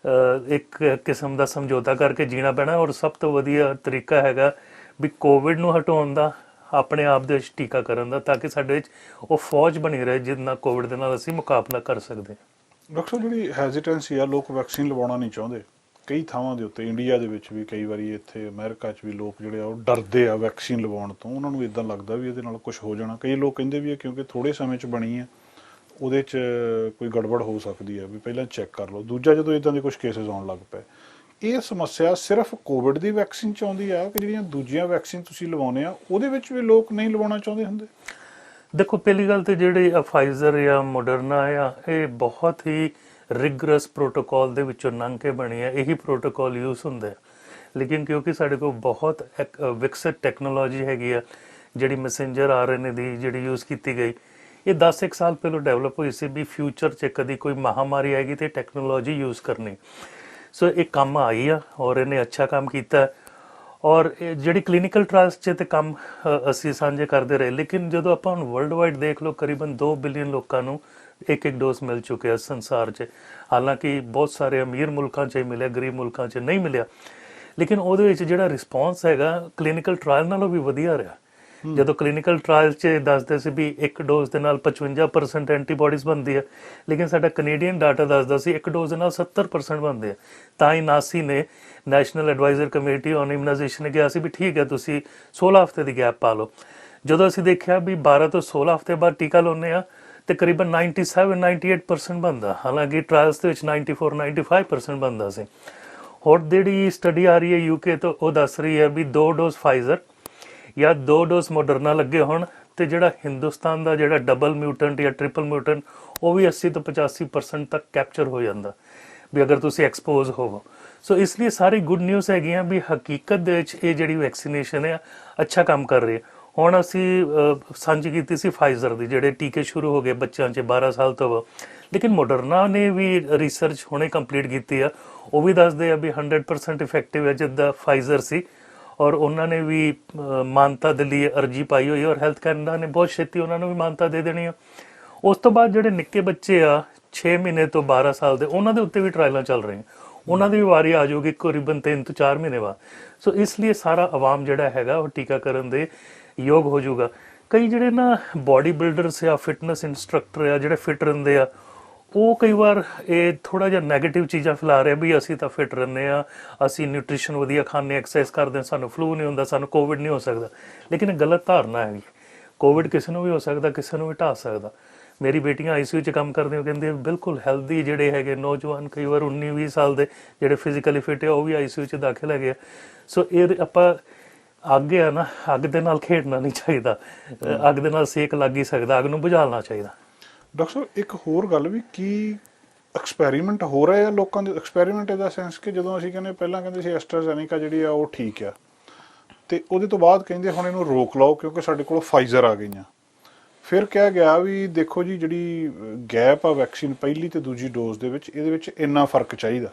ਇੱਕ ਕਿਸਮ ਦਾ ਸਮਝੌਤਾ ਕਰਕੇ ਜੀਣਾ ਪੈਣਾ। ਔਰ ਸਭ ਤੋਂ ਵਧੀਆ ਤਰੀਕਾ ਹੈਗਾ ਵੀ ਕੋਵਿਡ ਨੂੰ ਹਟਾਉਣ ਦਾ, ਆਪਣੇ ਆਪ ਦੇ ਵਿੱਚ ਟੀਕਾਕਰਨ ਦਾ, ਤਾਂ ਕਿ ਸਾਡੇ ਵਿੱਚ ਉਹ ਫੌਜ ਬਣੀ ਰਹੇ ਜਿਹਦੇ ਨਾਲ ਕੋਵਿਡ ਦੇ ਨਾਲ ਅਸੀਂ ਮੁਕਾਬਲਾ ਕਰ ਸਕਦੇ ਹਾਂ। ਡਾਕਟਰ ਜਿਹੜੀ ਹੈਜ਼ੀਟੈਂਸੀ ਆ, ਲੋਕ ਵੈਕਸੀਨ ਲਵਾਉਣਾ ਨਹੀਂ ਚਾਹੁੰਦੇ ਕਈ ਥਾਵਾਂ ਦੇ ਉੱਤੇ, ਇੰਡੀਆ ਦੇ ਵਿੱਚ ਵੀ ਕਈ ਵਾਰੀ, ਇੱਥੇ ਅਮਰੀਕਾ 'ਚ ਵੀ ਲੋਕ ਜਿਹੜੇ ਆ ਉਹ ਡਰਦੇ ਆ ਵੈਕਸੀਨ ਲਵਾਉਣ ਤੋਂ। ਉਹਨਾਂ ਨੂੰ ਇੱਦਾਂ ਲੱਗਦਾ ਵੀ ਇਹਦੇ ਨਾਲ ਕੁਝ ਹੋ ਜਾਣਾ। ਕਈ ਲੋਕ ਕਹਿੰਦੇ ਵੀ ਆ ਕਿਉਂਕਿ ਥੋੜ੍ਹੇ ਸਮੇਂ 'ਚ ਬਣੀ ਆ, ਉਹਦੇ 'ਚ ਕੋਈ ਗੜਬੜ ਹੋ ਸਕਦੀ ਹੈ, ਵੀ ਪਹਿਲਾਂ ਚੈੱਕ ਕਰ ਲਓ। ਦੂਜਾ, ਜਦੋਂ ਇੱਦਾਂ ਦੇ ਕੁਝ ਕੇਸਿਸ ਆਉਣ ਲੱਗ ਪਏ, ਇਹ ਸਮੱਸਿਆ ਸਿਰਫ ਕੋਵਿਡ ਦੀ ਵੈਕਸੀਨ 'ਚ ਆਉਂਦੀ ਆ ਕਿ ਜਿਹੜੀਆਂ ਦੂਜੀਆਂ ਵੈਕਸੀਨ ਤੁਸੀਂ ਲਵਾਉਂਦੇ ਆ ਉਹਦੇ ਵਿੱਚ ਵੀ ਲੋਕ ਨਹੀਂ ਲਵਾਉਣਾ ਚਾਹੁੰਦੇ ਹੁੰਦੇ? ਦੇਖੋ, ਪਹਿਲੀ ਗੱਲ ਤੇ ਜਿਹੜੇ ਫਾਈਜ਼ਰ ਜਾਂ ਮੋਡਰਨਾ ਆ, ਇਹ ਬਹੁਤ ਹੀ ਰਿਗਰਸ ਪ੍ਰੋਟੋਕਾਲ ਦੇ ਵਿੱਚੋਂ ਲੰਘ ਕੇ ਬਣੀ ਹੈ। ਇਹੀ ਪ੍ਰੋਟੋਕਾਲ ਯੂਜ਼ ਹੁੰਦੇ ਆ। ਲੇਕਿਨ ਕਿਉਂਕਿ ਸਾਡੇ ਕੋਲ ਬਹੁਤ ਵਿਕਸਿਤ ਟੈਕਨੋਲੋਜੀ ਹੈਗੀ ਆ, ਜਿਹੜੀ ਮੈਸੇਂਜਰ RNA ਦੀ ਜਿਹੜੀ ਯੂਜ਼ ਕੀਤੀ ਗਈ, ਇਹ 10 ਸਾਲ ਪਹਿਲਾਂ ਡਿਵੈਲਪ ਹੋਈ ਸੀ ਵੀ ਫਿਊਚਰ 'ਚ ਕਦੀ ਕੋਈ ਮਹਾਮਾਰੀ ਆਏਗੀ ਤੇ ਟੈਕਨੋਲੋਜੀ ਯੂਜ਼ ਕਰਨੀ। ਸੋ ਇਹ ਕੰਮ ਆਈ ਆ ਔਰ ਇਹਨੇ ਅੱਛਾ ਕੰਮ ਕੀਤਾ। ਔਰ ਜਿਹੜੀ ਕਲੀਨਿਕਲ ਟ੍ਰਾਇਲਸ 'ਚ ਤੇ ਕੰਮ ਅਸੀਂ ਸਾਂਝੇ ਕਰਦੇ ਰਹੇ। ਲੇਕਿਨ ਜਦੋਂ ਆਪਾਂ ਹੁਣ ਵਰਲਡ ਵਾਈਡ ਦੇਖ ਲਓ, ਕਰੀਬਨ 2 ਬਿਲੀਅਨ ਲੋਕਾਂ ਨੂੰ ਇੱਕ ਡੋਜ਼ ਮਿਲ ਚੁੱਕਿਆ ਸੰਸਾਰ 'ਚ। ਹਾਲਾਂਕਿ ਬਹੁਤ ਸਾਰੇ ਅਮੀਰ ਮੁਲਕਾਂ 'ਚ ਹੀ ਮਿਲਿਆ, ਗਰੀਬ ਮੁਲਕਾਂ 'ਚ ਨਹੀਂ ਮਿਲਿਆ। ਲੇਕਿਨ ਉਹਦੇ ਵਿੱਚ ਜਿਹੜਾ ਰਿਸਪੌਂਸ ਹੈਗਾ ਕਲੀਨਿਕਲ ਟ੍ਰਾਇਲ ਨਾਲੋਂ ਵੀ ਵਧੀਆ ਰਿਹਾ। ਜਦੋਂ ਕਲੀਨਿਕਲ ਟ੍ਰਾਇਲ 'ਚ ਦੱਸਦੇ ਸੀ ਵੀ ਇੱਕ ਡੋਜ਼ ਦੇ ਨਾਲ 55% ਐਂਟੀਬਾਡੀਜ਼ ਬਣਦੀ ਹੈ, ਲੇਕਿਨ ਸਾਡਾ ਕੈਨੇਡੀਅਨ ਡਾਟਾ ਦੱਸਦਾ ਸੀ ਇੱਕ ਡੋਜ਼ ਦੇ ਨਾਲ 70% ਬਣਦੇ ਆ। ਤਾਂ ਹੀ ਨਾਸੀ ਨੇ, ਨੈਸ਼ਨਲ ਐਡਵਾਈਜ਼ਰ ਕਮੇਟੀ ਔਨ ਇਮਨਾਈਜੇਸ਼ਨ ਨੇ ਕਿਹਾ ਸੀ ਵੀ ਠੀਕ ਹੈ, ਤੁਸੀਂ 16 ਹਫ਼ਤੇ ਦੀ ਗੈਪ ਪਾ ਲਓ। ਜਦੋਂ ਅਸੀਂ ਦੇਖਿਆ ਵੀ 12 ਤੋਂ 16 ਹਫ਼ਤੇ ਬਾਅਦ ਟੀਕਾ ਲਾਉਂਦੇ ਆ ਤੇ ਕਰੀਬਨ 97-98% ਬਣਦਾ। ਹਾਲਾਂਕਿ ਟ੍ਰਾਇਲਸ ਦੇ ਵਿੱਚ 94-95% ਬਣਦਾ ਸੀ। ਹੋਰ ਜਿਹੜੀ ਸਟੱਡੀ ਆ ਰਹੀ ਹੈ UK ਤੋਂ, ਉਹ ਦੱਸ ਰਹੀ ਹੈ ਵੀ 2 ਡੋਜ਼ ਫਾਈਜ਼ਰ ਜਾਂ 2 ਡੋਜ਼ ਮੋਡਰਨਾ ਲੱਗੇ ਹੋਣ ਤੇ ਜਿਹੜਾ ਹਿੰਦੁਸਤਾਨ ਦਾ ਜਿਹੜਾ ਡਬਲ ਮਿਊਟੈਂਟ ਜਾਂ ਟ੍ਰਿਪਲ ਮਿਊਟੈਂਟ, ਉਹ ਵੀ 80 ਤੋਂ 85% ਤੱਕ ਕੈਪਚਰ ਹੋ ਜਾਂਦਾ ਵੀ ਅਗਰ ਤੁਸੀਂ ਐਕਸਪੋਜ਼ ਹੋਵੋ। ਸੋ ਇਸ ਲਈ ਸਾਰੀ ਗੁੱਡ ਨਿਊਜ਼ ਹੈਗੀਆਂ ਵੀ ਹਕੀਕਤ ਦੇ ਵਿੱਚ ਇਹ ਜਿਹੜੀ ਵੈਕਸੀਨੇਸ਼ਨ ਹੈ ਅੱਛਾ ਕੰਮ ਕਰ ਰਹੀ ਹੈ। ਹੁਣ ਅਸੀਂ ਸਾਂਝੀ ਕੀਤੀ ਸੀ ਫਾਈਜ਼ਰ ਦੀ, ਜਿਹੜੇ ਟੀਕੇ ਸ਼ੁਰੂ ਹੋ ਗਏ ਬੱਚਿਆਂ 'ਚ 12 ਸਾਲ ਤੋਂ। ਲੇਕਿਨ ਮੋਡਰਨਾ ਨੇ ਵੀ ਰਿਸਰਚ ਹੁਣੇ ਕੰਪਲੀਟ ਕੀਤੀ ਆ, ਉਹ ਵੀ ਦੱਸਦੇ ਆ ਵੀ 100% ਇਫੈਕਟਿਵ ਹੈ ਜਿੱਦਾਂ ਫਾਈਜ਼ਰ ਸੀ। ਔਰ ਉਹਨਾਂ ਨੇ ਵੀ ਮਾਨਤਾ ਦੇ ਲਈ ਅਰਜੀ ਪਾਈ ਹੋਈ, ਔਰ ਹੈਲਥ ਕੈਨੇਡਾ ਨੇ ਬਹੁਤ ਛੇਤੀ ਉਹਨਾਂ ਨੂੰ ਵੀ ਮਾਨਤਾ ਦੇ ਦੇਣੀ ਆ। ਉਸ ਤੋਂ ਬਾਅਦ ਜਿਹੜੇ ਨਿੱਕੇ ਬੱਚੇ ਆ 6 ਮਹੀਨੇ ਤੋਂ 12 ਸਾਲ ਦੇ, ਉਹਨਾਂ ਦੇ ਉੱਤੇ ਵੀ ਟਰਾਇਲਾਂ ਚੱਲ ਰਹੀਆਂ। ਉਹਨਾਂ ਦੀ ਵੀ ਵਾਰੀ ਆ ਜਾਊਗੀ ਕਰੀਬਨ 3 ਤੋਂ 4 ਮਹੀਨੇ ਬਾਅਦ। ਸੋ ਇਸ ਲਈ ਸਾਰਾ ਆਵਾਮ ਜਿਹੜਾ ਹੈਗਾ ਉਹ ਟੀਕਾਕਰਨ ਦੇ ਯੋਗ ਹੋ ਜਾਊਗਾ। ਕਈ ਜਿਹੜੇ ਨਾ ਬੋਡੀ ਬਿਲਡਰਸ ਆ, ਫਿਟਨੈਸ ਇੰਸਟਰਕਟਰ ਆ, ਜਿਹੜੇ ਫਿਟ ਰਹਿੰਦੇ ਆ, ਉਹ ਕਈ ਵਾਰ ਇਹ ਥੋੜ੍ਹਾ ਜਿਹਾ ਨੈਗੇਟਿਵ ਚੀਜ਼ਾਂ ਫੈਲਾ ਰਹੇ ਵੀ ਅਸੀਂ ਤਾਂ ਫਿਟ ਰਹਿੰਦੇ ਹਾਂ, ਅਸੀਂ ਨਿਊਟ੍ਰੀਸ਼ਨ ਵਧੀਆ ਖਾਂਦੇ, ਐਕਸਰਸਾਈਜ਼ ਕਰਦੇ ਹਾਂ, ਸਾਨੂੰ ਫਲੂ ਨਹੀਂ ਹੁੰਦਾ, ਸਾਨੂੰ ਕੋਵਿਡ ਨਹੀਂ ਹੋ ਸਕਦਾ। ਲੇਕਿਨ ਇਹ ਗਲਤ ਧਾਰਨਾ ਹੈਗੀ। ਕੋਵਿਡ ਕਿਸੇ ਨੂੰ ਵੀ ਹੋ ਸਕਦਾ, ਕਿਸੇ ਨੂੰ ਵੀ ਢਾਹ ਸਕਦਾ। ਮੇਰੀ ਬੇਟੀਆਂ ICU 'ਚ ਕੰਮ ਕਰਦੀਆਂ, ਕਹਿੰਦੇ ਬਿਲਕੁਲ ਹੈਲਦੀ ਜਿਹੜੇ ਹੈਗੇ ਨੌਜਵਾਨ, ਕਈ ਵਾਰ 19-20 ਸਾਲ ਦੇ ਜਿਹੜੇ ਫਿਜ਼ੀਕਲੀ ਫਿਟ ਆ, ਉਹ ਵੀ ICU 'ਚ ਦਾਖਲ ਹੈਗੇ ਆ। ਸੋ ਇਹ ਆਪਾਂ ਅੱਗ ਆ ਨਾ, ਅੱਗ ਦੇ ਨਾਲ ਖੇਡਣਾ ਨਹੀਂ ਚਾਹੀਦਾ। ਅੱਗ ਦੇ ਨਾਲ ਸੇਕ ਲੱਗ ਹੀ ਸਕਦਾ, ਅੱਗ ਨੂੰ ਬੁਝਾਉਣਾ ਚਾਹੀਦਾ। ਡਾਕਟਰ ਸਾਹਿਬ, ਇੱਕ ਹੋਰ ਗੱਲ ਵੀ, ਕੀ ਐਕਸਪੈਰੀਮੈਂਟ ਹੋ ਰਹੇ ਆ ਲੋਕਾਂ ਦੇ? ਐਕਸਪੈਰੀਮੈਂਟ ਇਹਦਾ ਸੈਂਸ ਕਿ ਜਦੋਂ ਅਸੀਂ ਕਹਿੰਦੇ, ਪਹਿਲਾਂ ਕਹਿੰਦੇ ਸੀ ਐਸਟਰਾਜ਼ੈਨੇਕਾ ਜਿਹੜੀ ਆ ਉਹ ਠੀਕ ਆ, ਤੇ ਉਹਦੇ ਤੋਂ ਬਾਅਦ ਕਹਿੰਦੇ ਹੁਣ ਇਹਨੂੰ ਰੋਕ ਲਓ ਕਿਉਂਕਿ ਸਾਡੇ ਕੋਲ ਫਾਈਜ਼ਰ ਆ ਗਈਆਂ। ਫਿਰ ਕਿਹਾ ਗਿਆ ਵੀ ਦੇਖੋ ਜੀ ਜਿਹੜੀ ਗੈਪ ਆ ਵੈਕਸੀਨ ਪਹਿਲੀ ਤੇ ਦੂਜੀ ਡੋਜ਼ ਦੇ ਵਿੱਚ, ਇਹਦੇ ਵਿੱਚ ਇੰਨਾ ਫਰਕ ਚਾਹੀਦਾ।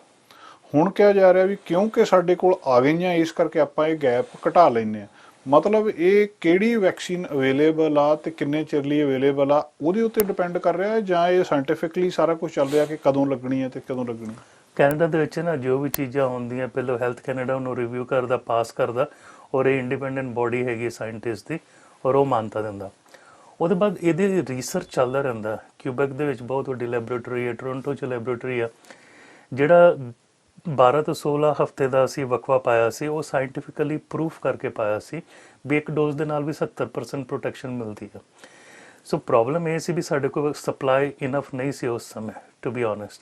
ਹੁਣ ਕਿਹਾ ਜਾ ਰਿਹਾ ਵੀ ਕਿਉਂਕਿ ਸਾਡੇ ਕੋਲ ਆ ਗਈਆਂ ਇਸ ਕਰਕੇ ਆਪਾਂ ਇਹ ਗੈਪ ਘਟਾ ਲੈਂਦੇ ਆ। ਮਤਲਬ ਇਹ ਕਿਹੜੀ ਵੈਕਸੀਨ ਅਵੇਲੇਬਲ ਆ ਤੇ ਕਿੰਨੇ ਚਿਰ ਲਈ ਅਵੇਲੇਬਲ ਆ ਉਹਦੇ ਉੱਤੇ ਡਿਪੈਂਡ ਕਰ ਰਿਹਾ, ਜਾਂ ਇਹ ਸਾਇੰਟੀਫਿਕਲੀ ਸਾਰਾ ਕੁਝ ਚੱਲ ਰਿਹਾ ਕਿ ਕਦੋਂ ਲੱਗਣੀ ਹੈ ਤੇ ਕਦੋਂ ਲੱਗਣੀ? ਕੈਨੇਡਾ ਦੇ ਵਿੱਚ ਨਾ ਜੋ ਵੀ ਚੀਜ਼ਾਂ ਹੁੰਦੀਆਂ ਪਹਿਲਾਂ ਹੈਲਥ ਕੈਨੇਡਾ ਉਹਨੂੰ ਰਿਵਿਊ ਕਰਦਾ, ਪਾਸ ਕਰਦਾ, ਔਰ ਇਹ ਇੰਡੀਪੈਂਡੈਂਟ ਬੋਡੀ ਹੈਗੀ ਸਾਇੰਟਿਸਟ ਦੀ, ਔਰ ਉਹ ਮਾਨਤਾ ਦਿੰਦਾ। ਉਹਦੇ ਬਾਅਦ ਇਹਦੇ ਰਿਸਰਚ ਚੱਲਦਾ ਰਹਿੰਦਾ। ਕਿਊਬੈਕ ਦੇ ਵਿੱਚ ਬਹੁਤ ਵੱਡੀ ਲੈਬੋਰੇਟਰੀ ਹੈ, ਟੋਰਾਂਟੋ 'ਚ ਲੈਬੋਰੇਟਰੀ ਆ। ਜਿਹੜਾ 12 ਤੋਂ 16 ਹਫ਼ਤੇ ਦਾ ਅਸੀਂ ਵਕਫਾ ਪਾਇਆ ਸੀ, ਉਹ ਸਾਇੰਟੀਫਿਕਲੀ ਪ੍ਰੂਫ ਕਰਕੇ ਪਾਇਆ ਸੀ ਵੀ ਇੱਕ ਡੋਜ਼ ਦੇ ਨਾਲ ਵੀ 70% ਪ੍ਰੋਟੈਕਸ਼ਨ ਮਿਲਦੀ ਹੈ। ਸੋ ਪ੍ਰੋਬਲਮ ਇਹ ਸੀ ਵੀ ਸਾਡੇ ਕੋਲ ਸਪਲਾਈ ਇਨਫ ਨਹੀਂ ਸੀ ਉਸ ਸਮੇਂ, ਟੂ ਬੀ ਓਨੈਸਟ।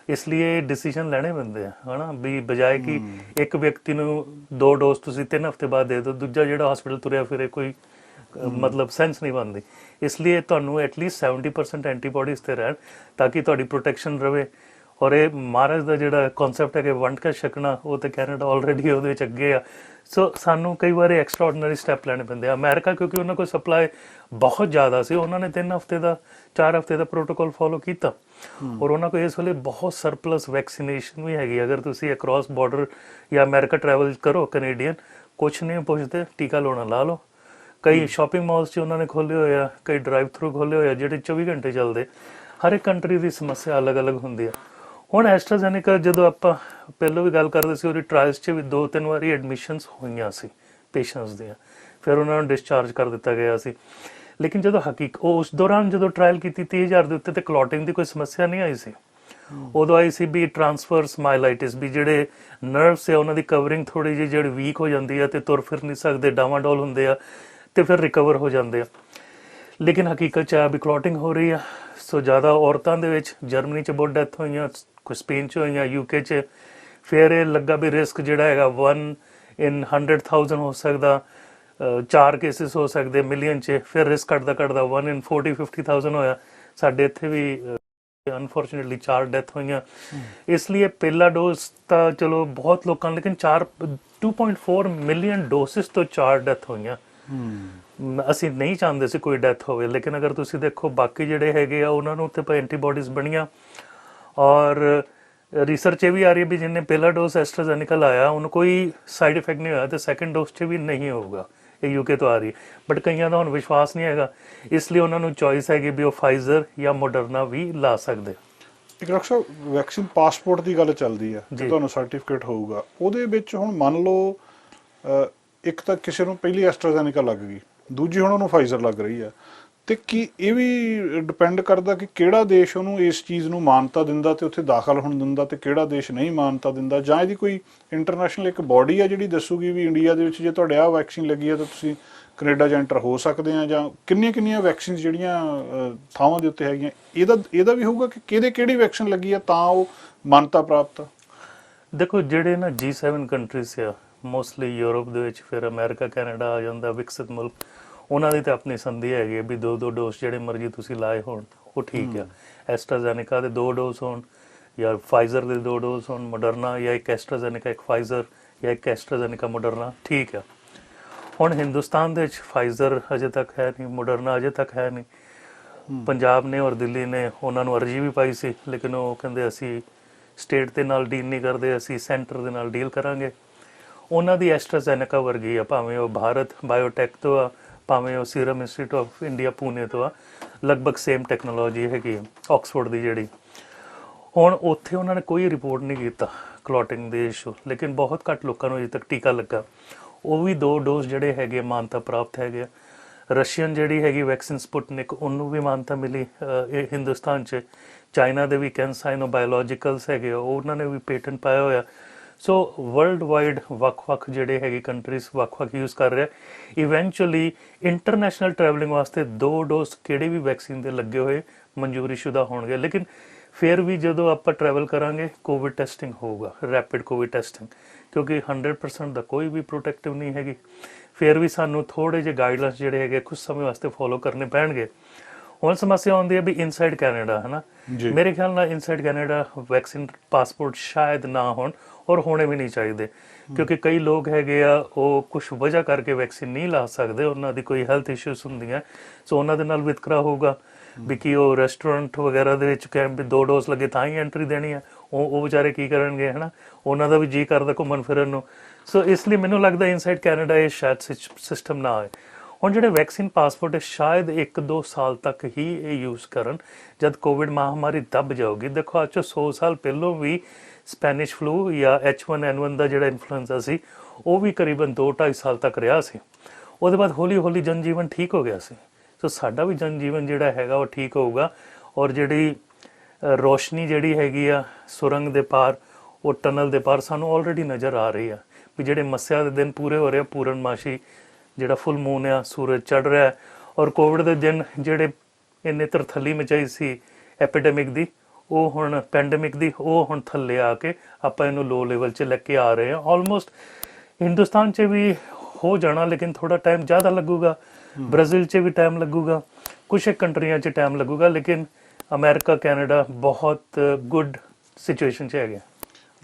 ਇਸ ਲਈ ਡਿਸੀਜਨ ਲੈਣੇ ਪੈਂਦੇ ਆ, ਹਨਾ, ਵੀ ਬਜਾਏ ਕਿ ਇੱਕ ਵਿਅਕਤੀ ਨੂੰ 2 ਡੋਜ਼ ਤੁਸੀਂ 3 ਹਫ਼ਤੇ ਬਾਅਦ ਦੇ ਦਿਓ, ਦੂਜਾ ਜਿਹੜਾ ਹਸਪੀਟਲ ਤੁਰਿਆ ਫਿਰੇ ਕੋਈ ਮਤਲਬ ਸੈਂਸ ਨਹੀਂ ਬਣਦੀ। ਇਸ ਲਈ ਤੁਹਾਨੂੰ ਐਟਲੀਸਟ 70% ਐਂਟੀਬੋਡੀਜ਼ ਤੇ ਰਹਿਣ ਤਾਂ ਕਿ ਤੁਹਾਡੀ ਪ੍ਰੋਟੈਕਸ਼ਨ ਰਵੇ। ਔਰ ਇਹ ਮਹਾਰਾਜ ਦਾ ਜਿਹੜਾ ਕਨਸੈਪਟ ਹੈ ਕਿ ਵੰਡ ਕੇ ਛਕਣਾ, ਉਹ ਤੇ ਕੈਨੇਡਾ ਆਲਰੇਡੀ ਉਹਦੇ ਵਿੱਚ ਅੱਗੇ ਆ। ਸੋ ਸਾਨੂੰ ਕਈ ਵਾਰੀ ਐਕਸਟਰਾਆਰਡੀਨਰੀ ਸਟੈਪ ਲੈਣੇ ਪੈਂਦੇ ਆ। ਅਮਰੀਕਾ ਕਿਉਂਕਿ ਉਹਨਾਂ ਕੋਲ ਸਪਲਾਈ ਬਹੁਤ ਜ਼ਿਆਦਾ ਸੀ, ਉਹਨਾਂ ਨੇ 3 ਹਫ਼ਤੇ ਦਾ 4 ਹਫ਼ਤੇ ਦਾ ਪ੍ਰੋਟੋਕਾਲ ਫੋਲੋ ਕੀਤਾ, ਔਰ ਉਹਨਾਂ ਕੋਲ ਇਸ ਵੇਲੇ ਬਹੁਤ ਸਰਪਲਸ ਵੈਕਸੀਨੇਸ਼ਨ ਵੀ ਹੈਗੀ। ਅਗਰ ਤੁਸੀਂ ਅਕ੍ਰੋਸ ਬਾਰਡਰ ਜਾਂ ਅਮਰੀਕਾ ਟਰੈਵਲ ਕਰੋ ਕੈਨੇਡੀਅਨ, ਕੁਛ ਨਹੀਂ ਪੁੱਛਦੇ, ਟੀਕਾ ਲਾਉਣਾ ਲਾ ਲਓ। ਕਈ ਸ਼ਾਪਿੰਗ ਮਾਲਸ 'ਚ ਉਹਨਾਂ ਨੇ ਖੋਲ੍ਹੇ ਹੋਏ ਆ, ਕਈ ਡਰਾਈਵ ਥਰੂ ਖੋਲ੍ਹੇ ਹੋਏ ਆ ਜਿਹੜੇ 24 ਘੰਟੇ ਚੱਲਦੇ। ਹਰ ਇੱਕ ਕੰਟਰੀ ਦੀ ਸਮੱਸਿਆ ਅਲੱਗ-ਅਲੱਗ ਹੁੰਦੀ ਆ। ਹੁਣ ਐਸਟਰਾਜ਼ੈਨੇਕਾ ਜਦੋਂ ਆਪਾਂ ਪਹਿਲਾਂ ਵੀ ਗੱਲ ਕਰਦੇ ਸੀ, ਉਹਦੀ ਟਰਾਇਲਸ 'ਚ ਵੀ 2-3 ਵਾਰੀ ਐਡਮਿਸ਼ਨਸ ਹੋਈਆਂ ਸੀ ਪੇਸ਼ੈਂਟਸ ਦੀਆਂ, ਫਿਰ ਉਹਨਾਂ ਨੂੰ ਡਿਸਚਾਰਜ ਕਰ ਦਿੱਤਾ ਗਿਆ ਸੀ। ਲੇਕਿਨ ਜਦੋਂ ਉਸ ਦੌਰਾਨ ਜਦੋਂ ਟਰਾਇਲ ਕੀਤੀ 30,000 ਦੇ ਉੱਤੇ, ਤੇ ਕਲੌਟਿੰਗ ਦੀ ਕੋਈ ਸਮੱਸਿਆ ਨਹੀਂ ਆਈ ਸੀ। ਉਦੋਂ ਆਈ ਸੀ ਵੀ ਟ੍ਰਾਂਸਫਰਸ ਮਾਈਲਾਈਟਿਸ, ਵੀ ਜਿਹੜੇ ਨਰਵਸ ਆ ਉਹਨਾਂ ਦੀ ਕਵਰਿੰਗ ਥੋੜ੍ਹੀ ਜਿਹੀ ਜਿਹੜੀ ਵੀਕ ਹੋ ਜਾਂਦੀ ਆ ਤੇ ਤੁਰ ਫਿਰ ਨਹੀਂ ਸਕਦੇ, ਡਾਵਾਂਡੋਲ ਹੁੰਦੇ ਆ ਤੇ ਫਿਰ ਰਿਕਵਰ ਹੋ ਜਾਂਦੇ ਆ। ਲੇਕਿਨ ਹਕੀਕਤ 'ਚ ਆ ਵੀ ਕਲੌਟਿੰਗ ਹੋ ਰਹੀ ਆ। ਸੋ ਜ਼ਿਆਦਾ ਔਰਤਾਂ ਦੇ ਵਿੱਚ ਜਰਮਨੀ 'ਚ ਬਹੁਤ ਡੈਥ ਹੋਈਆਂ, ਕੁਝ ਸਪੇਨ 'ਚ ਹੋਈਆਂ, UK 'ਚ। ਫਿਰ ਇਹ ਲੱਗਾ ਵੀ ਰਿਸਕ ਜਿਹੜਾ ਹੈਗਾ 1 in 100,000 ਹੋ ਸਕਦਾ, 4 ਕੇਸਿਸ ਹੋ ਸਕਦੇ ਮਿਲੀਅਨ 'ਚ। ਫਿਰ ਰਿਸਕ ਘਟਦਾ 1 in 40-50,000 ਹੋਇਆ। ਸਾਡੇ ਇੱਥੇ ਵੀ ਅਨਫੋਰਚੂਨੇਟਲੀ 4 ਡੈਥ ਹੋਈਆਂ। ਇਸ ਲਈ ਪਹਿਲਾ ਡੋਜ਼ ਤਾਂ ਚਲੋ ਬਹੁਤ ਲੋਕਾਂ ਨੇ, ਲੇਕਿਨ 2.4 ਮਿਲੀਅਨ ਡੋਸਿਸ ਤੋਂ 4 ਡੈਥ ਹੋਈਆਂ। ਅਸੀਂ ਨਹੀਂ ਚਾਹੁੰਦੇ ਸੀ ਕੋਈ ਡੈਥ ਹੋਵੇ, ਲੇਕਿਨ ਅਗਰ ਤੁਸੀਂ ਦੇਖੋ ਬਾਕੀ ਜਿਹੜੇ ਹੈਗੇ ਆ ਉਹਨਾਂ ਨੂੰ ਉੱਤੇ ਐਂਟੀਬੋਡੀਜ਼ ਬਣੀਆਂ। ਔਰ ਰਿਸਰਚ ਇਹ ਵੀ ਆ ਰਹੀ ਹੈ ਵੀ ਜਿਹਨੇ ਪਹਿਲਾ ਡੋਜ਼ ਐਸਟਰਾਜ਼ੈਨੇਕਾ ਲਾਇਆ ਉਹਨੂੰ ਕੋਈ ਸਾਈਡ ਇਫੈਕਟ ਨਹੀਂ ਹੋਇਆ, ਤੇ ਸੈਕੰਡ ਡੋਜ਼ 'ਚ ਵੀ ਨਹੀਂ ਹੋਊਗਾ। ਇਹ UK ਤੋਂ ਆ ਰਹੀ ਹੈ, ਬਟ ਕਈਆਂ ਦਾ ਹੁਣ ਵਿਸ਼ਵਾਸ ਨਹੀਂ ਹੈਗਾ, ਇਸ ਲਈ ਉਹਨਾਂ ਨੂੰ ਚੋਇਸ ਹੈਗੀ ਵੀ ਉਹ ਫਾਈਜ਼ਰ ਜਾਂ ਮੋਡਰਨਾ ਵੀ ਲਾ ਸਕਦੇ। ਇੱਕ ਡਾਕਟਰ ਸਾਹਿਬ, ਵੈਕਸੀਨ ਪਾਸਪੋਰਟ ਦੀ ਗੱਲ ਚੱਲਦੀ ਆ ਕਿ ਤੁਹਾਨੂੰ ਸਰਟੀਫਿਕੇਟ ਹੋਊਗਾ, ਉਹਦੇ ਵਿੱਚ ਹੁਣ ਮੰਨ ਲਓ ਇੱਕ ਤਾਂ ਕਿਸੇ ਨੂੰ ਪਹਿਲੀ ਐਸਟਰਾਜ਼ੈਨੇਕਾ ਲੱਗ ਗਈ, ਦੂਜੀ ਹੁਣ ਉਹਨੂੰ ਫਾਈਜ਼ਰ ਲੱਗ ਰਹੀ ਆ, ਤੇ ਕੀ ਇਹ ਵੀ ਡਿਪੈਂਡ ਕਰਦਾ ਕਿ ਕਿਹੜਾ ਦੇਸ਼ ਉਹਨੂੰ ਇਸ ਚੀਜ਼ ਨੂੰ ਮਾਨਤਾ ਦਿੰਦਾ ਤੇ ਉੱਥੇ ਦਾਖਲ ਹੋਣ ਦਿੰਦਾ, ਤੇ ਕਿਹੜਾ ਦੇਸ਼ ਨਹੀਂ ਮਾਨਤਾ ਦਿੰਦਾ? ਜਾਂ ਇਹਦੀ ਕੋਈ ਇੰਟਰਨੈਸ਼ਨਲ ਇੱਕ ਬੋਡੀ ਆ ਜਿਹੜੀ ਦੱਸੂਗੀ ਵੀ ਇੰਡੀਆ ਦੇ ਵਿੱਚ ਜੇ ਤੁਹਾਡੇ ਆਹ ਵੈਕਸੀਨ ਲੱਗੀ ਆ ਤਾਂ ਤੁਸੀਂ ਕੈਨੇਡਾ 'ਚ ਐਂਟਰ ਹੋ ਸਕਦੇ ਆ? ਜਾਂ ਕਿੰਨੀਆਂ ਵੈਕਸੀਨ ਜਿਹੜੀਆਂ ਥਾਵਾਂ ਦੇ ਉੱਤੇ ਹੈਗੀਆਂ, ਇਹਦਾ ਵੀ ਹੋਊਗਾ ਕਿ ਕਿਹੜੀ ਵੈਕਸੀਨ ਲੱਗੀ ਆ ਤਾਂ ਉਹ ਮਾਨਤਾ ਪ੍ਰਾਪਤ ਆ? ਦੇਖੋ, ਜਿਹੜੇ ਨਾ G7 ਕੰਟਰੀਜ਼ ਆ, ਮੋਸਟਲੀ ਯੂਰਪ ਦੇ ਵਿੱਚ, ਫਿਰ ਅਮਰੀਕਾ ਕੈਨੇਡਾ ਆ ਜਾਂਦਾ, ਵਿਕਸਿਤ ਮੁਲਕ, ਉਹਨਾਂ ਦੀ ਤਾਂ ਆਪਣੀ ਸੰਧੀ ਹੈਗੀ ਵੀ 2-2 ਡੋਜ਼ ਜਿਹੜੇ ਮਰਜ਼ੀ ਤੁਸੀਂ ਲਾਏ ਹੋਣ ਉਹ ਠੀਕ ਆ। ਐਸਟਰਾਜ਼ੈਨੇਕਾ ਦੇ 2 ਡੋਜ਼ ਹੋਣ, ਜਾਂ ਫਾਈਜ਼ਰ ਦੇ 2 ਡੋਜ਼ ਹੋਣ, ਮੋਡਰਨਾ ਜਾਂ ਇੱਕ ਐਸਟਰਾਜ਼ੈਨੇਕਾ ਇੱਕ ਫਾਈਜ਼ਰ ਜਾਂ ਇੱਕ ਐਸਟਰਾਜ਼ੈਨੇਕਾ ਮੋਡਰਨਾ, ਠੀਕ ਆ। ਹੁਣ ਹਿੰਦੁਸਤਾਨ ਦੇ ਵਿੱਚ ਫਾਈਜ਼ਰ ਅਜੇ ਤੱਕ ਹੈ ਨਹੀਂ, ਮੋਡਰਨਾ ਅਜੇ ਤੱਕ ਹੈ ਨਹੀਂ। ਪੰਜਾਬ ਨੇ ਔਰ ਦਿੱਲੀ ਨੇ ਉਹਨਾਂ ਨੂੰ ਅਰਜ਼ੀ ਵੀ ਪਾਈ ਸੀ, ਲੇਕਿਨ ਉਹ ਕਹਿੰਦੇ ਅਸੀਂ ਸਟੇਟ ਦੇ ਨਾਲ ਡੀਲ ਨਹੀਂ ਕਰਦੇ, ਅਸੀਂ ਸੈਂਟਰ ਦੇ ਨਾਲ ਡੀਲ ਕਰਾਂਗੇ। ਉਹਨਾਂ ਦੀ ਐਸਟਰਾਜ਼ੈਨੇਕਾ ਵਰਗੀ ਆ, ਭਾਵੇਂ ਉਹ ਭਾਰਤ ਬਾਇਓਟੈਕ ਤੋਂ ਆ, ਭਾਵੇਂ ਉਹ serum institute of India Pune ਤੋਂ ਆ, ਲਗਭਗ ਸੇਮ ਟੈਕਨੋਲੋਜੀ ਹੈਗੀ ਆਕਸਫੋਰਡ ਦੀ ਜਿਹੜੀ। ਹੁਣ ਉੱਥੇ ਉਹਨਾਂ ਨੇ ਕੋਈ ਰਿਪੋਰਟ ਨਹੀਂ ਕੀਤਾ ਕਲੌਟਿੰਗ ਦੇ ਇਸ਼ੂ, ਲੇਕਿਨ ਬਹੁਤ ਘੱਟ ਲੋਕਾਂ ਨੂੰ ਅਜੇ ਤੱਕ ਟੀਕਾ ਲੱਗਾ। ਉਹ ਵੀ 2 ਡੋਜ਼ ਜਿਹੜੇ ਹੈਗੇ ਮਾਨਤਾ ਪ੍ਰਾਪਤ ਹੈਗੇ। ਰਸ਼ੀਅਨ ਜਿਹੜੀ ਹੈਗੀ ਵੈਕਸੀਨ ਸਪੁਟਨਿਕ, ਉਹਨੂੰ ਵੀ ਮਾਨਤਾ ਮਿਲੀ ਹਿੰਦੁਸਤਾਨ 'ਚ। ਚਾਈਨਾ ਦੇ ਵੀ ਕੈਂਸਾਈਨੋ ਬਾਇਓਲੋਜੀਕਲਸ ਹੈਗੇ, ਉਹਨਾਂ ਨੇ ਵੀ ਪੇਟੈਂਟ ਪਾਇਆ ਹੋਇਆ। ਸੋ ਵਰਲਡ ਵਾਈਡ ਵੱਖ-ਵੱਖ ਜਿਹੜੇ ਹੈਗੇ ਕੰਟਰੀਜ਼ ਵੱਖ-ਵੱਖ ਯੂਜ਼ ਕਰ ਰਿਹਾ। ਇਵੈਂਚੁਅਲੀ ਇੰਟਰਨੈਸ਼ਨਲ ਟਰੈਵਲਿੰਗ ਵਾਸਤੇ 2 ਡੋਜ਼ ਕਿਹੜੇ ਵੀ ਵੈਕਸੀਨ ਦੇ ਲੱਗੇ ਹੋਏ ਮਨਜ਼ੂਰੀਸ਼ੁਦਾ ਹੋਣਗੇ। ਲੇਕਿਨ ਫਿਰ ਵੀ ਜਦੋਂ ਆਪਾਂ ਟਰੈਵਲ ਕਰਾਂਗੇ ਕੋਵਿਡ ਟੈਸਟਿੰਗ ਹੋਊਗਾ, ਰੈਪਿਡ ਕੋਵਿਡ ਟੈਸਟਿੰਗ, ਕਿਉਂਕਿ 100% ਦਾ ਕੋਈ ਵੀ ਪ੍ਰੋਟੈਕਟਿਵ ਨਹੀਂ ਹੈਗੀ। ਫਿਰ ਵੀ ਸਾਨੂੰ ਥੋੜ੍ਹੇ ਜਿਹੇ ਗਾਈਡਲਾਈਨਸ ਜਿਹੜੇ ਹੈਗੇ ਕੁਝ ਸਮੇਂ ਵਾਸਤੇ ਫੋਲੋ ਕਰਨੇ ਪੈਣਗੇ। ਹੁਣ ਸਮੱਸਿਆ ਆਉਂਦੀ ਹੈ ਵੀ ਇਨਸਾਈਡ ਕੈਨੇਡਾ ਹੈ ਨਾ, ਜੀ। ਮੇਰੇ ਖਿਆਲ ਨਾਲ ਇਨਸਾਈਡ ਕੈਨੇਡਾ ਵੈਕਸੀਨ ਪਾਸਪੋਰਟ ਸ਼ਾਇਦ ਨਾ ਹੋਣ, ਔਰ ਹੋਣੇ ਵੀ ਨਹੀਂ ਚਾਹੀਦੇ, ਕਿਉਂਕਿ ਕਈ ਲੋਕ ਹੈਗੇ ਆ ਉਹ ਕੁਝ ਵਜ੍ਹਾ ਕਰਕੇ ਵੈਕਸੀਨ ਨਹੀਂ ਲਾ ਸਕਦੇ, ਉਹਨਾਂ ਦੀ ਕੋਈ ਹੈਲਥ ਇਸ਼ੂਸ ਹੁੰਦੀਆਂ, ਸੋ ਉਹਨਾਂ ਦੇ ਨਾਲ ਵਿਤਕਰਾ ਹੋਊਗਾ ਵੀ ਕਿ ਉਹ ਰੈਸਟੋਰੈਂਟ ਵਗੈਰਾ ਦੇ ਵਿੱਚ ਕੈਂਪ 2 ਡੋਜ਼ ਲੱਗੇ ਤਾਂ ਹੀ ਐਂਟਰੀ ਦੇਣੀ ਹੈ, ਉਹ ਵਿਚਾਰੇ ਕੀ ਕਰਨਗੇ ਹੈ ਨਾ, ਉਹਨਾਂ ਦਾ ਵੀ ਜੀ ਕਰਦਾ ਘੁੰਮਣ ਫਿਰਨ ਨੂੰ। ਸੋ ਇਸ ਲਈ ਮੈਨੂੰ ਲੱਗਦਾ ਇਨਸਾਈਡ ਕੈਨੇਡਾ ਇਹ ਸ਼ਾਇਦ ਸਿਸਟਮ ਨਾ ਹੋਏ। ਹੁਣ ਜਿਹੜੇ ਵੈਕਸੀਨ ਪਾਸਪੋਰਟ ਹੈ ਸ਼ਾਇਦ 1-2 ਸਾਲ ਤੱਕ ਹੀ ਇਹ ਯੂਜ਼ ਕਰਨ, ਜਦ ਕੋਵਿਡ ਮਹਾਮਾਰੀ ਦੱਬ ਜਾਊਗੀ। ਦੇਖੋ ਅੱਜ ਤੋਂ 100 ਸਾਲ ਪਹਿਲੋਂ ਵੀ ਸਪੈਨਿਸ਼ ਫਲੂ ਜਾਂ H1N1 ਦਾ ਜਿਹੜਾ ਇਨਫਲੂਐਂਜ਼ਾ ਸੀ ਉਹ ਵੀ ਕਰੀਬਨ 2-2.5 ਸਾਲ ਤੱਕ ਰਿਹਾ ਸੀ। ਉਹਦੇ ਬਾਅਦ ਹੌਲੀ ਹੌਲੀ ਜਨਜੀਵਨ ਠੀਕ ਹੋ ਗਿਆ ਸੀ। ਸੋ ਸਾਡਾ ਵੀ ਜਨਜੀਵਨ ਜਿਹੜਾ ਹੈਗਾ ਉਹ ਠੀਕ ਹੋਊਗਾ, ਔਰ ਜਿਹੜੀ ਰੋਸ਼ਨੀ ਜਿਹੜੀ ਹੈਗੀ ਆ ਸੁਰੰਗ ਦੇ ਪਾਰ, ਉਹ ਟਨਲ ਦੇ ਪਾਰ ਸਾਨੂੰ ਆਲਰੇਡੀ ਨਜ਼ਰ ਆ ਰਹੀ ਆ ਵੀ ਜਿਹੜੇ ਮੱਸਿਆ ਦੇ ਦਿਨ ਪੂਰੇ ਹੋ ਰਹੇ ਆ, ਪੂਰਨਮਾਸ਼ੀ ਜਿਹੜਾ ਫੁੱਲ ਮੂਨ ਆ, ਸੂਰਜ ਚੜ ਰਿਹਾ, ਔਰ ਕੋਵਿਡ ਦੇ ਦਿਨ ਜਿਹੜੇ ਇੰਨੇ ਤਰਥੱਲੀ ਮਚਾਈ ਸੀ ਐਪੀਡੈਮਿਕ ਦੀ, ਉਹ ਹੁਣ ਪੈਂਡੇਮਿਕ ਦੀ, ਉਹ ਹੁਣ ਥੱਲੇ ਆ ਕੇ ਆਪਾਂ ਇਹਨੂੰ ਲੋ ਲੈਵਲ 'ਚ ਲੈ ਕੇ ਆ ਰਹੇ ਹਾਂ। ਆਲਮੋਸਟ ਹਿੰਦੁਸਤਾਨ 'ਚ ਵੀ ਹੋ ਜਾਣਾ, ਲੇਕਿਨ ਥੋੜਾ ਟਾਈਮ ਜ਼ਿਆਦਾ ਲੱਗੂਗਾ, ਬ੍ਰਾਜ਼ੀਲ 'ਚ ਵੀ ਟਾਈਮ ਲੱਗੂਗਾ, ਕੁਛ ਇੱਕ ਕੰਟਰੀਆਂ 'ਚ ਟਾਈਮ ਲੱਗੂਗਾ, ਲੇਕਿਨ ਅਮਰੀਕਾ ਕੈਨੇਡਾ ਬਹੁਤ ਗੁੱਡ ਸਿਚੁਏਸ਼ਨ 'ਚ ਹੈਗੇ।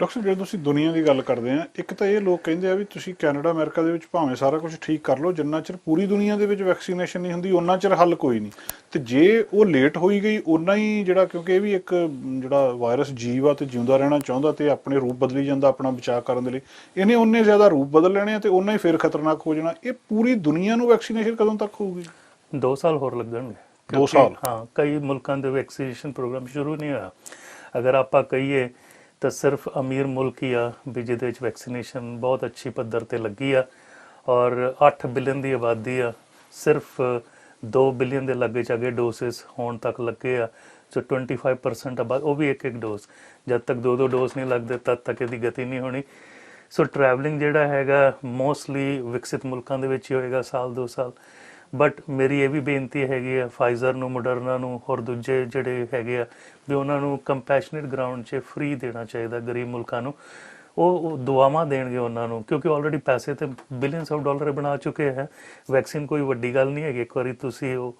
ਡਾਕਟਰ ਸਾਹਿਬ, ਜੇ ਤੁਸੀਂ ਦੁਨੀਆ ਦੀ ਗੱਲ ਕਰਦੇ ਆ, ਇੱਕ ਤਾਂ ਇਹ ਲੋਕ ਕਹਿੰਦੇ ਆ ਵੀ ਤੁਸੀਂ ਕੈਨੇਡਾ ਅਮਰੀਕਾ ਦੇ ਵਿੱਚ ਭਾਵੇਂ ਸਾਰਾ ਕੁਝ ਠੀਕ ਕਰ ਲਓ, ਜਿੰਨਾ ਚਿਰ ਪੂਰੀ ਦੁਨੀਆ ਦੇ ਵਿੱਚ ਵੈਕਸੀਨੇਸ਼ਨ ਨਹੀਂ ਹੁੰਦੀ ਉਹਨਾਂ ਚਿਰ ਹੱਲ ਕੋਈ ਨਹੀਂ, ਤੇ ਜੇ ਉਹ ਲੇਟ ਹੋਈ ਗਈ ਉਹਨਾਂ ਹੀ ਜਿਹੜਾ, ਕਿਉਂਕਿ ਇਹ ਵੀ ਇੱਕ ਜਿਹੜਾ ਵਾਇਰਸ ਜੀਵ ਆ ਤੇ ਜਿਉਂਦਾ ਰਹਿਣਾ ਚਾਹੁੰਦਾ ਤੇ ਆਪਣੇ ਰੂਪ ਬਦਲੀ ਜਾਂਦਾ ਆਪਣਾ ਬਚਾਅ ਕਰਨ ਦੇ ਲਈ, ਇਹਨੇ ਉਹਨੇ ਜ਼ਿਆਦਾ ਰੂਪ ਬਦਲ ਲੈਣੇ ਆ ਤੇ ਉਹਨਾਂ ਹੀ ਫਿਰ ਖਤਰਨਾਕ ਹੋ ਜਾਣਾ। ਇਹ ਪੂਰੀ ਦੁਨੀਆ ਨੂੰ ਵੈਕਸੀਨੇਸ਼ਨ ਕਦੋਂ ਤੱਕ ਹੋਊਗੀ? 2 ਸਾਲ ਹੋਰ ਲੱਗਣਗੇ। 2 ਸਾਲ? ਹਾਂ, ਕਈ ਮੁਲਕਾਂ ਦੇ ਵੈਕਸੀਨੇਸ਼ਨ ਪ੍ਰੋਗਰਾਮ ਸ਼ੁਰੂ ਨਹੀਂ ਹੋਇਆ। ਅਗਰ ਆਪਾਂ ਕਹੀਏ ਤਾਂ ਸਿਰਫ ਅਮੀਰ ਮੁਲਕ ਹੀ ਆ ਵੀ ਜਿਹਦੇ ਵਿੱਚ ਵੈਕਸੀਨੇਸ਼ਨ ਬਹੁਤ ਅੱਛੀ ਪੱਧਰ ਤੇ ਲੱਗੀ ਆ, ਔਰ 8 ਬਿਲੀਅਨ ਦੀ ਆਬਾਦੀ ਆ, ਸਿਰਫ 2 ਬਿਲੀਅਨ ਦੇ ਲਾਗੇ ਚਾਗੇ ਡੋਸਿਸ ਹੋਣ ਤੱਕ ਲੱਗੇ ਆ। ਸੋ 25% ਆਬਾਦ, ਉਹ ਵੀ ਇੱਕ ਡੋਜ਼, ਜਦ ਤੱਕ 2 ਡੋਜ਼ ਨਹੀਂ ਲੱਗਦੇ ਤਦ ਤੱਕ ਇਹਦੀ ਗਤੀ ਨਹੀਂ ਹੋਣੀ। ਸੋ ਟਰੈਵਲਿੰਗ ਜਿਹੜਾ ਹੈਗਾ ਮੋਸਟਲੀ ਵਿਕਸਿਤ ਮੁਲਕਾਂ ਦੇ ਵਿੱਚ ਹੀ ਹੋਏਗਾ ਸਾਲ 2 ਸਾਲ। ਬਟ ਮੇਰੀ ਇਹ ਵੀ ਬੇਨਤੀ ਹੈਗੀ ਆ ਫਾਈਜ਼ਰ ਨੂੰ, ਮੋਡਰਨਾ ਨੂੰ, ਹੋਰ ਦੂਜੇ ਜਿਹੜੇ ਹੈਗੇ ਆ ਵੀ ਉਹਨਾਂ ਨੂੰ ਕੰਪੈਸ਼ਨੇਟ ਗਰਾਊਂਡ 'ਚ ਫ੍ਰੀ ਦੇਣਾ ਚਾਹੀਦਾ ਗਰੀਬ ਮੁਲਕਾਂ ਨੂੰ। ਉਹ ਦੁਆਵਾਂ ਦੇਣਗੇ ਉਹਨਾਂ ਨੂੰ, ਕਿਉਂਕਿ ਆਲਰੇਡੀ ਪੈਸੇ ਤੇ ਬਿਲੀਅਨਸ ਆਫ ਡਾਲਰ ਬਣਾ ਚੁੱਕੇ ਹੈ। ਵੈਕਸੀਨ ਕੋਈ ਵੱਡੀ ਗੱਲ ਨਹੀਂ ਹੈਗੀ। ਇੱਕ ਵਾਰੀ ਤੁਸੀਂ ਉਹ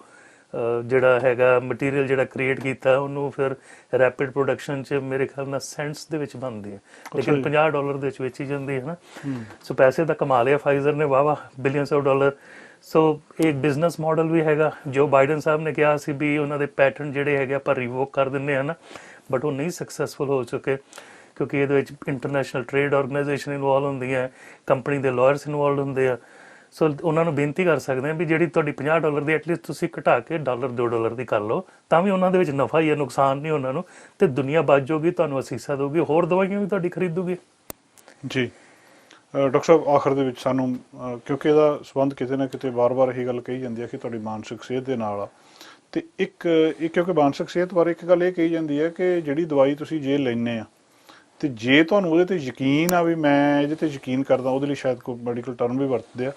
ਜਿਹੜਾ ਹੈਗਾ ਮਟੀਰੀਅਲ ਜਿਹੜਾ ਕ੍ਰੀਏਟ ਕੀਤਾ ਉਹਨੂੰ ਫਿਰ ਰੈਪਿਡ ਪ੍ਰੋਡਕਸ਼ਨ 'ਚ ਮੇਰੇ ਖਿਆਲ ਨਾਲ ਸੈਂਟਸ ਦੇ ਵਿੱਚ ਬਣਦੀ ਹੈ, ਲੇਕਿਨ $50 ਦੇ ਵਿੱਚ ਵੇਚੀ ਜਾਂਦੀ ਹੈ ਨਾ। ਸੋ ਪੈਸੇ ਤਾਂ ਕਮਾ ਲਿਆ ਫਾਈਜ਼ਰ ਨੇ, ਵਾਹ ਬਿਲੀਅਨਸ ਆਫ ਡਾਲਰ। ਸੋ ਇੱਕ ਬਿਜ਼ਨਸ ਮਾਡਲ ਵੀ ਹੈਗਾ। ਜੋ ਬਾਈਡਨ ਸਾਹਿਬ ਨੇ ਕਿਹਾ ਸੀ ਵੀ ਉਹਨਾਂ ਦੇ ਪੈਟੈਂਟ ਜਿਹੜੇ ਹੈਗੇ ਆਪਾਂ ਰਿਵੋਕ ਕਰ ਦਿੰਦੇ ਹਾਂ ਨਾ, ਬਟ ਉਹ ਨਹੀਂ ਸਕਸੈਸਫੁਲ ਹੋ ਚੁੱਕੇ, ਕਿਉਂਕਿ ਇਹਦੇ ਵਿੱਚ ਇੰਟਰਨੈਸ਼ਨਲ ਟ੍ਰੇਡ ਆਰਗੇਨਾਈਜੇਸ਼ਨ ਇਨਵੋਲਵ ਹੁੰਦੀ ਹੈ, ਕੰਪਨੀ ਦੇ ਲਾਇਰਸ ਇਨਵੋਲਵ ਹੁੰਦੇ ਆ। ਸੋ ਉਹਨਾਂ ਨੂੰ ਬੇਨਤੀ ਕਰ ਸਕਦੇ ਹਾਂ ਵੀ ਜਿਹੜੀ ਤੁਹਾਡੀ $50 ਦੀ ਐਟਲੀਸਟ ਤੁਸੀਂ ਘਟਾ ਕੇ $2 ਦੀ ਕਰ ਲਓ, ਤਾਂ ਵੀ ਉਹਨਾਂ ਦੇ ਵਿੱਚ ਨਫਾ ਹੀ ਹੈ, ਨੁਕਸਾਨ ਨਹੀਂ ਉਹਨਾਂ ਨੂੰ, ਤੇ ਦੁਨੀਆ ਬਚ ਜਾਊਗੀ, ਤੁਹਾਨੂੰ ਅਸੀਸਾਂ ਦੇਊਗੀ, ਹੋਰ ਦਵਾਈਆਂ ਵੀ ਤੁਹਾਡੀ ਖਰੀਦੂਗੀ। ਜੀ ਡਾਕਟਰ ਸਾਹਿਬ, ਆਖਰ ਦੇ ਵਿੱਚ ਸਾਨੂੰ ਕਿਉਂਕਿ ਇਹਦਾ ਸੰਬੰਧ ਕਿਤੇ ਨਾ ਕਿਤੇ ਵਾਰ-ਵਾਰ ਇਹੀ ਗੱਲ ਕਹੀ ਜਾਂਦੀ ਹੈ ਕਿ ਤੁਹਾਡੀ ਮਾਨਸਿਕ ਸਿਹਤ ਦੇ ਨਾਲ ਆ, ਤੇ ਇੱਕ ਕਿਉਂਕਿ ਮਾਨਸਿਕ ਸਿਹਤ ਬਾਰੇ ਇੱਕ ਗੱਲ ਇਹ ਕਹੀ ਜਾਂਦੀ ਹੈ ਕਿ ਜਿਹੜੀ ਦਵਾਈ ਤੁਸੀਂ ਜੇ ਲੈਂਦੇ ਆ ਤੇ ਜੇ ਤੁਹਾਨੂੰ ਉਹਦੇ ਤੇ ਯਕੀਨ ਆ ਵੀ ਮੈਂ ਇਹਦੇ ਤੇ ਯਕੀਨ ਕਰਦਾ, ਉਹਦੇ ਲਈ ਸ਼ਾਇਦ ਕੋਈ ਮੈਡੀਕਲ ਟਰਮ ਵੀ ਵਰਤਦੇ ਆ,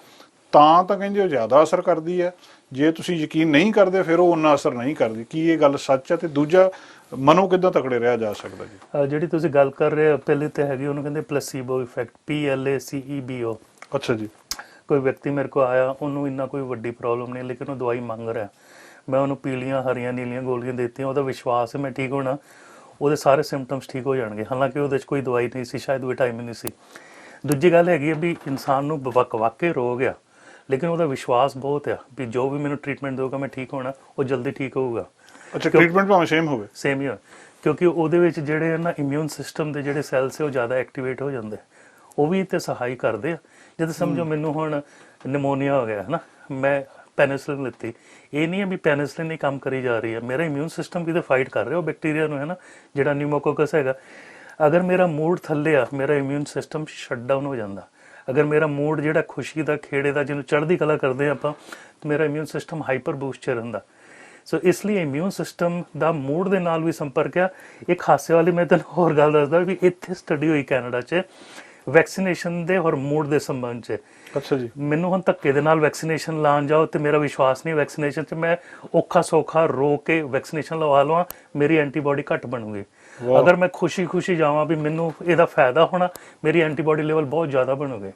ਤਾਂ ਕਹਿੰਦੇ ਉਹ ਜ਼ਿਆਦਾ ਅਸਰ ਕਰਦੀ ਹੈ। ਜੇ ਤੁਸੀਂ ਯਕੀਨ ਨਹੀਂ ਕਰਦੇ ਫਿਰ ਉਹ ਉਨਾ ਅਸਰ ਨਹੀਂ ਕਰਦੀ। ਕੀ ਇਹ ਗੱਲ ਸੱਚ ਹੈ? ਤੇ ਦੂਜਾ, ਮਨੋਂ ਕਿੱਦਾਂ ਤਕੜੇ ਰਿਹਾ ਜਾ ਸਕਦਾ ਜੀ? ਜਿਹੜੀ ਤੁਸੀਂ ਗੱਲ ਕਰ ਰਹੇ ਹੋ ਪਹਿਲੇ ਤੇ ਹੈਗੀ ਉਹਨੂੰ ਕਹਿੰਦੇ ਪਲੇਸੀਬੋ ਇਫੈਕਟ, PLACEBO। ਅੱਛਾ ਜੀ। ਕੋਈ ਵਿਅਕਤੀ ਮੇਰੇ ਕੋਲ ਆਇਆ, ਉਹਨੂੰ ਇੰਨਾ ਕੋਈ ਵੱਡੀ ਪ੍ਰੋਬਲਮ ਨਹੀਂ, ਲੇਕਿਨ ਉਹ ਦਵਾਈ ਮੰਗ ਰਿਹਾ, ਮੈਂ ਉਹਨੂੰ ਪੀਲੀਆਂ ਹਰੀਆਂ ਨੀਲੀਆਂ ਗੋਲੀਆਂ ਦਿੱਤੀਆਂ, ਉਹਦਾ ਵਿਸ਼ਵਾਸ ਹੈ ਮੈਂ ਠੀਕ ਹੋਣਾ, ਉਹਦੇ ਸਾਰੇ ਸਿੰਪਟਮਸ ਠੀਕ ਹੋ ਜਾਣਗੇ, ਹਾਲਾਂਕਿ ਉਹਦੇ 'ਚ ਕੋਈ ਦਵਾਈ ਨਹੀਂ ਸੀ, ਸ਼ਾਇਦ ਵਿਟਾਮਿਨ ਨਹੀਂ ਸੀ। ਦੂਜੀ ਗੱਲ ਹੈਗੀ ਹੈ ਵੀ ਇਨਸਾਨ ਨੂੰ ਵਾਕੇ ਰੋਗ ਆ, ਲੇਕਿਨ ਉਹਦਾ ਵਿਸ਼ਵਾਸ ਬਹੁਤ ਆ ਵੀ ਜੋ ਵੀ ਮੈਨੂੰ ਟ੍ਰੀਟਮੈਂਟ ਦੇਊਗਾ ਮੈਂ ਠੀਕ ਹੋਣਾ, ਉਹ ਜਲਦੀ ਠੀਕ ਹੋਊਗਾ। ਅੱਛਾ, ਟ੍ਰੀਟਮੈਂਟ ਭਾਵੇਂ ਸੇਮ ਹੋਵੇ? ਸੇਮ ਹੀ ਹੋਵੇ, ਕਿਉਂਕਿ ਉਹਦੇ ਵਿੱਚ ਜਿਹੜੇ ਨਾ ਇਮਿਊਨ ਸਿਸਟਮ ਦੇ ਜਿਹੜੇ ਸੈਲਸ ਹੈ ਉਹ ਜ਼ਿਆਦਾ ਐਕਟੀਵੇਟ ਹੋ ਜਾਂਦੇ, ਉਹ ਵੀ ਤੇ ਸਹਾਈ ਕਰਦੇ ਆ। ਜਦ ਸਮਝੋ ਮੈਨੂੰ ਹੁਣ ਨਿਮੋਨੀਆ ਹੋ ਗਿਆ ਹੈ ਨਾ, ਮੈਂ ਪੈਨਿਸਲਿਨ ਲਿੱਤੀ, ਇਹ ਨਹੀਂ ਹੈ ਵੀ ਪੈਨਿਸਲਿਨ ਹੀ ਕੰਮ ਕਰੀ ਜਾ ਰਹੀ ਹੈ, ਮੇਰਾ ਇਮਿਊਨ ਸਿਸਟਮ ਵੀ ਤਾਂ ਫਾਈਟ ਕਰ ਰਿਹਾ ਉਹ ਬੈਕਟੀਰੀਆ ਨੂੰ, ਹੈ ਨਾ, ਜਿਹੜਾ ਨਿਊਮੋਕੋਕਸ ਹੈਗਾ। ਅਗਰ ਮੇਰਾ ਮੂਡ ਥੱਲੇ ਆ, ਮੇਰਾ ਇਮਿਊਨ ਸਿਸਟਮ ਸ਼ਟ ਡਾਊਨ ਹੋ ਜਾਂਦਾ। ਅਗਰ ਮੇਰਾ ਮੂਡ ਜਿਹੜਾ ਖੁਸ਼ੀ ਦਾ, ਖੇੜੇ ਦਾ, ਜਿਹਨੂੰ ਚੜ੍ਹਦੀ ਕਲਾ ਕਰਦੇ ਆਪਾਂ, ਤਾਂ ਮੇਰਾ ਇਮਿਊਨ ਸਿਸਟਮ ਹਾਈਪਰ ਬੂਸਟ 'ਚ ਰਹਿੰਦਾ। ਸੋ ਇਸ ਲਈ ਇਮਿਊਨ ਸਿਸਟਮ ਦਾ ਮੂਡ ਦੇ ਨਾਲ ਵੀ ਸੰਪਰਕ ਆ। ਇੱਕ ਹਾਸੇ ਵਾਲੀ ਮੈਂ ਤੈਨੂੰ ਹੋਰ ਗੱਲ ਦੱਸਦਾ ਵੀ ਇੱਥੇ ਸਟੱਡੀ ਹੋਈ ਕੈਨੇਡਾ 'ਚ ਵੈਕਸੀਨੇਸ਼ਨ ਦੇ ਔਰ ਮੂਡ ਦੇ ਸੰਬੰਧ 'ਚ। ਅੱਛਾ ਜੀ। ਮੈਨੂੰ ਹੁਣ ਧੱਕੇ ਦੇ ਨਾਲ ਵੈਕਸੀਨੇਸ਼ਨ ਲਾਉਣ ਜਾਓ ਤੇ ਮੇਰਾ ਵਿਸ਼ਵਾਸ ਨਹੀਂ ਵੈਕਸੀਨੇਸ਼ਨ 'ਚ, ਮੈਂ ਔਖਾ ਸੌਖਾ ਰੋ ਕੇ ਵੈਕਸੀਨੇਸ਼ਨ ਲਵਾ ਲਵਾਂ, ਮੇਰੀ ਐਂਟੀਬਾਡੀ ਘੱਟ ਬਣੂਗੀ। ਅਗਰ ਮੈਂ ਖੁਸ਼ੀ ਜਾਵਾਂ ਵੀ ਮੈਨੂੰ ਇਹਦਾ ਫਾਇਦਾ ਹੋਣਾ, ਮੇਰੀ ਐਂਟੀਬਾਡੀ ਲੈਵਲ ਬਹੁਤ ਜ਼ਿਆਦਾ ਬਣੂਗੇ।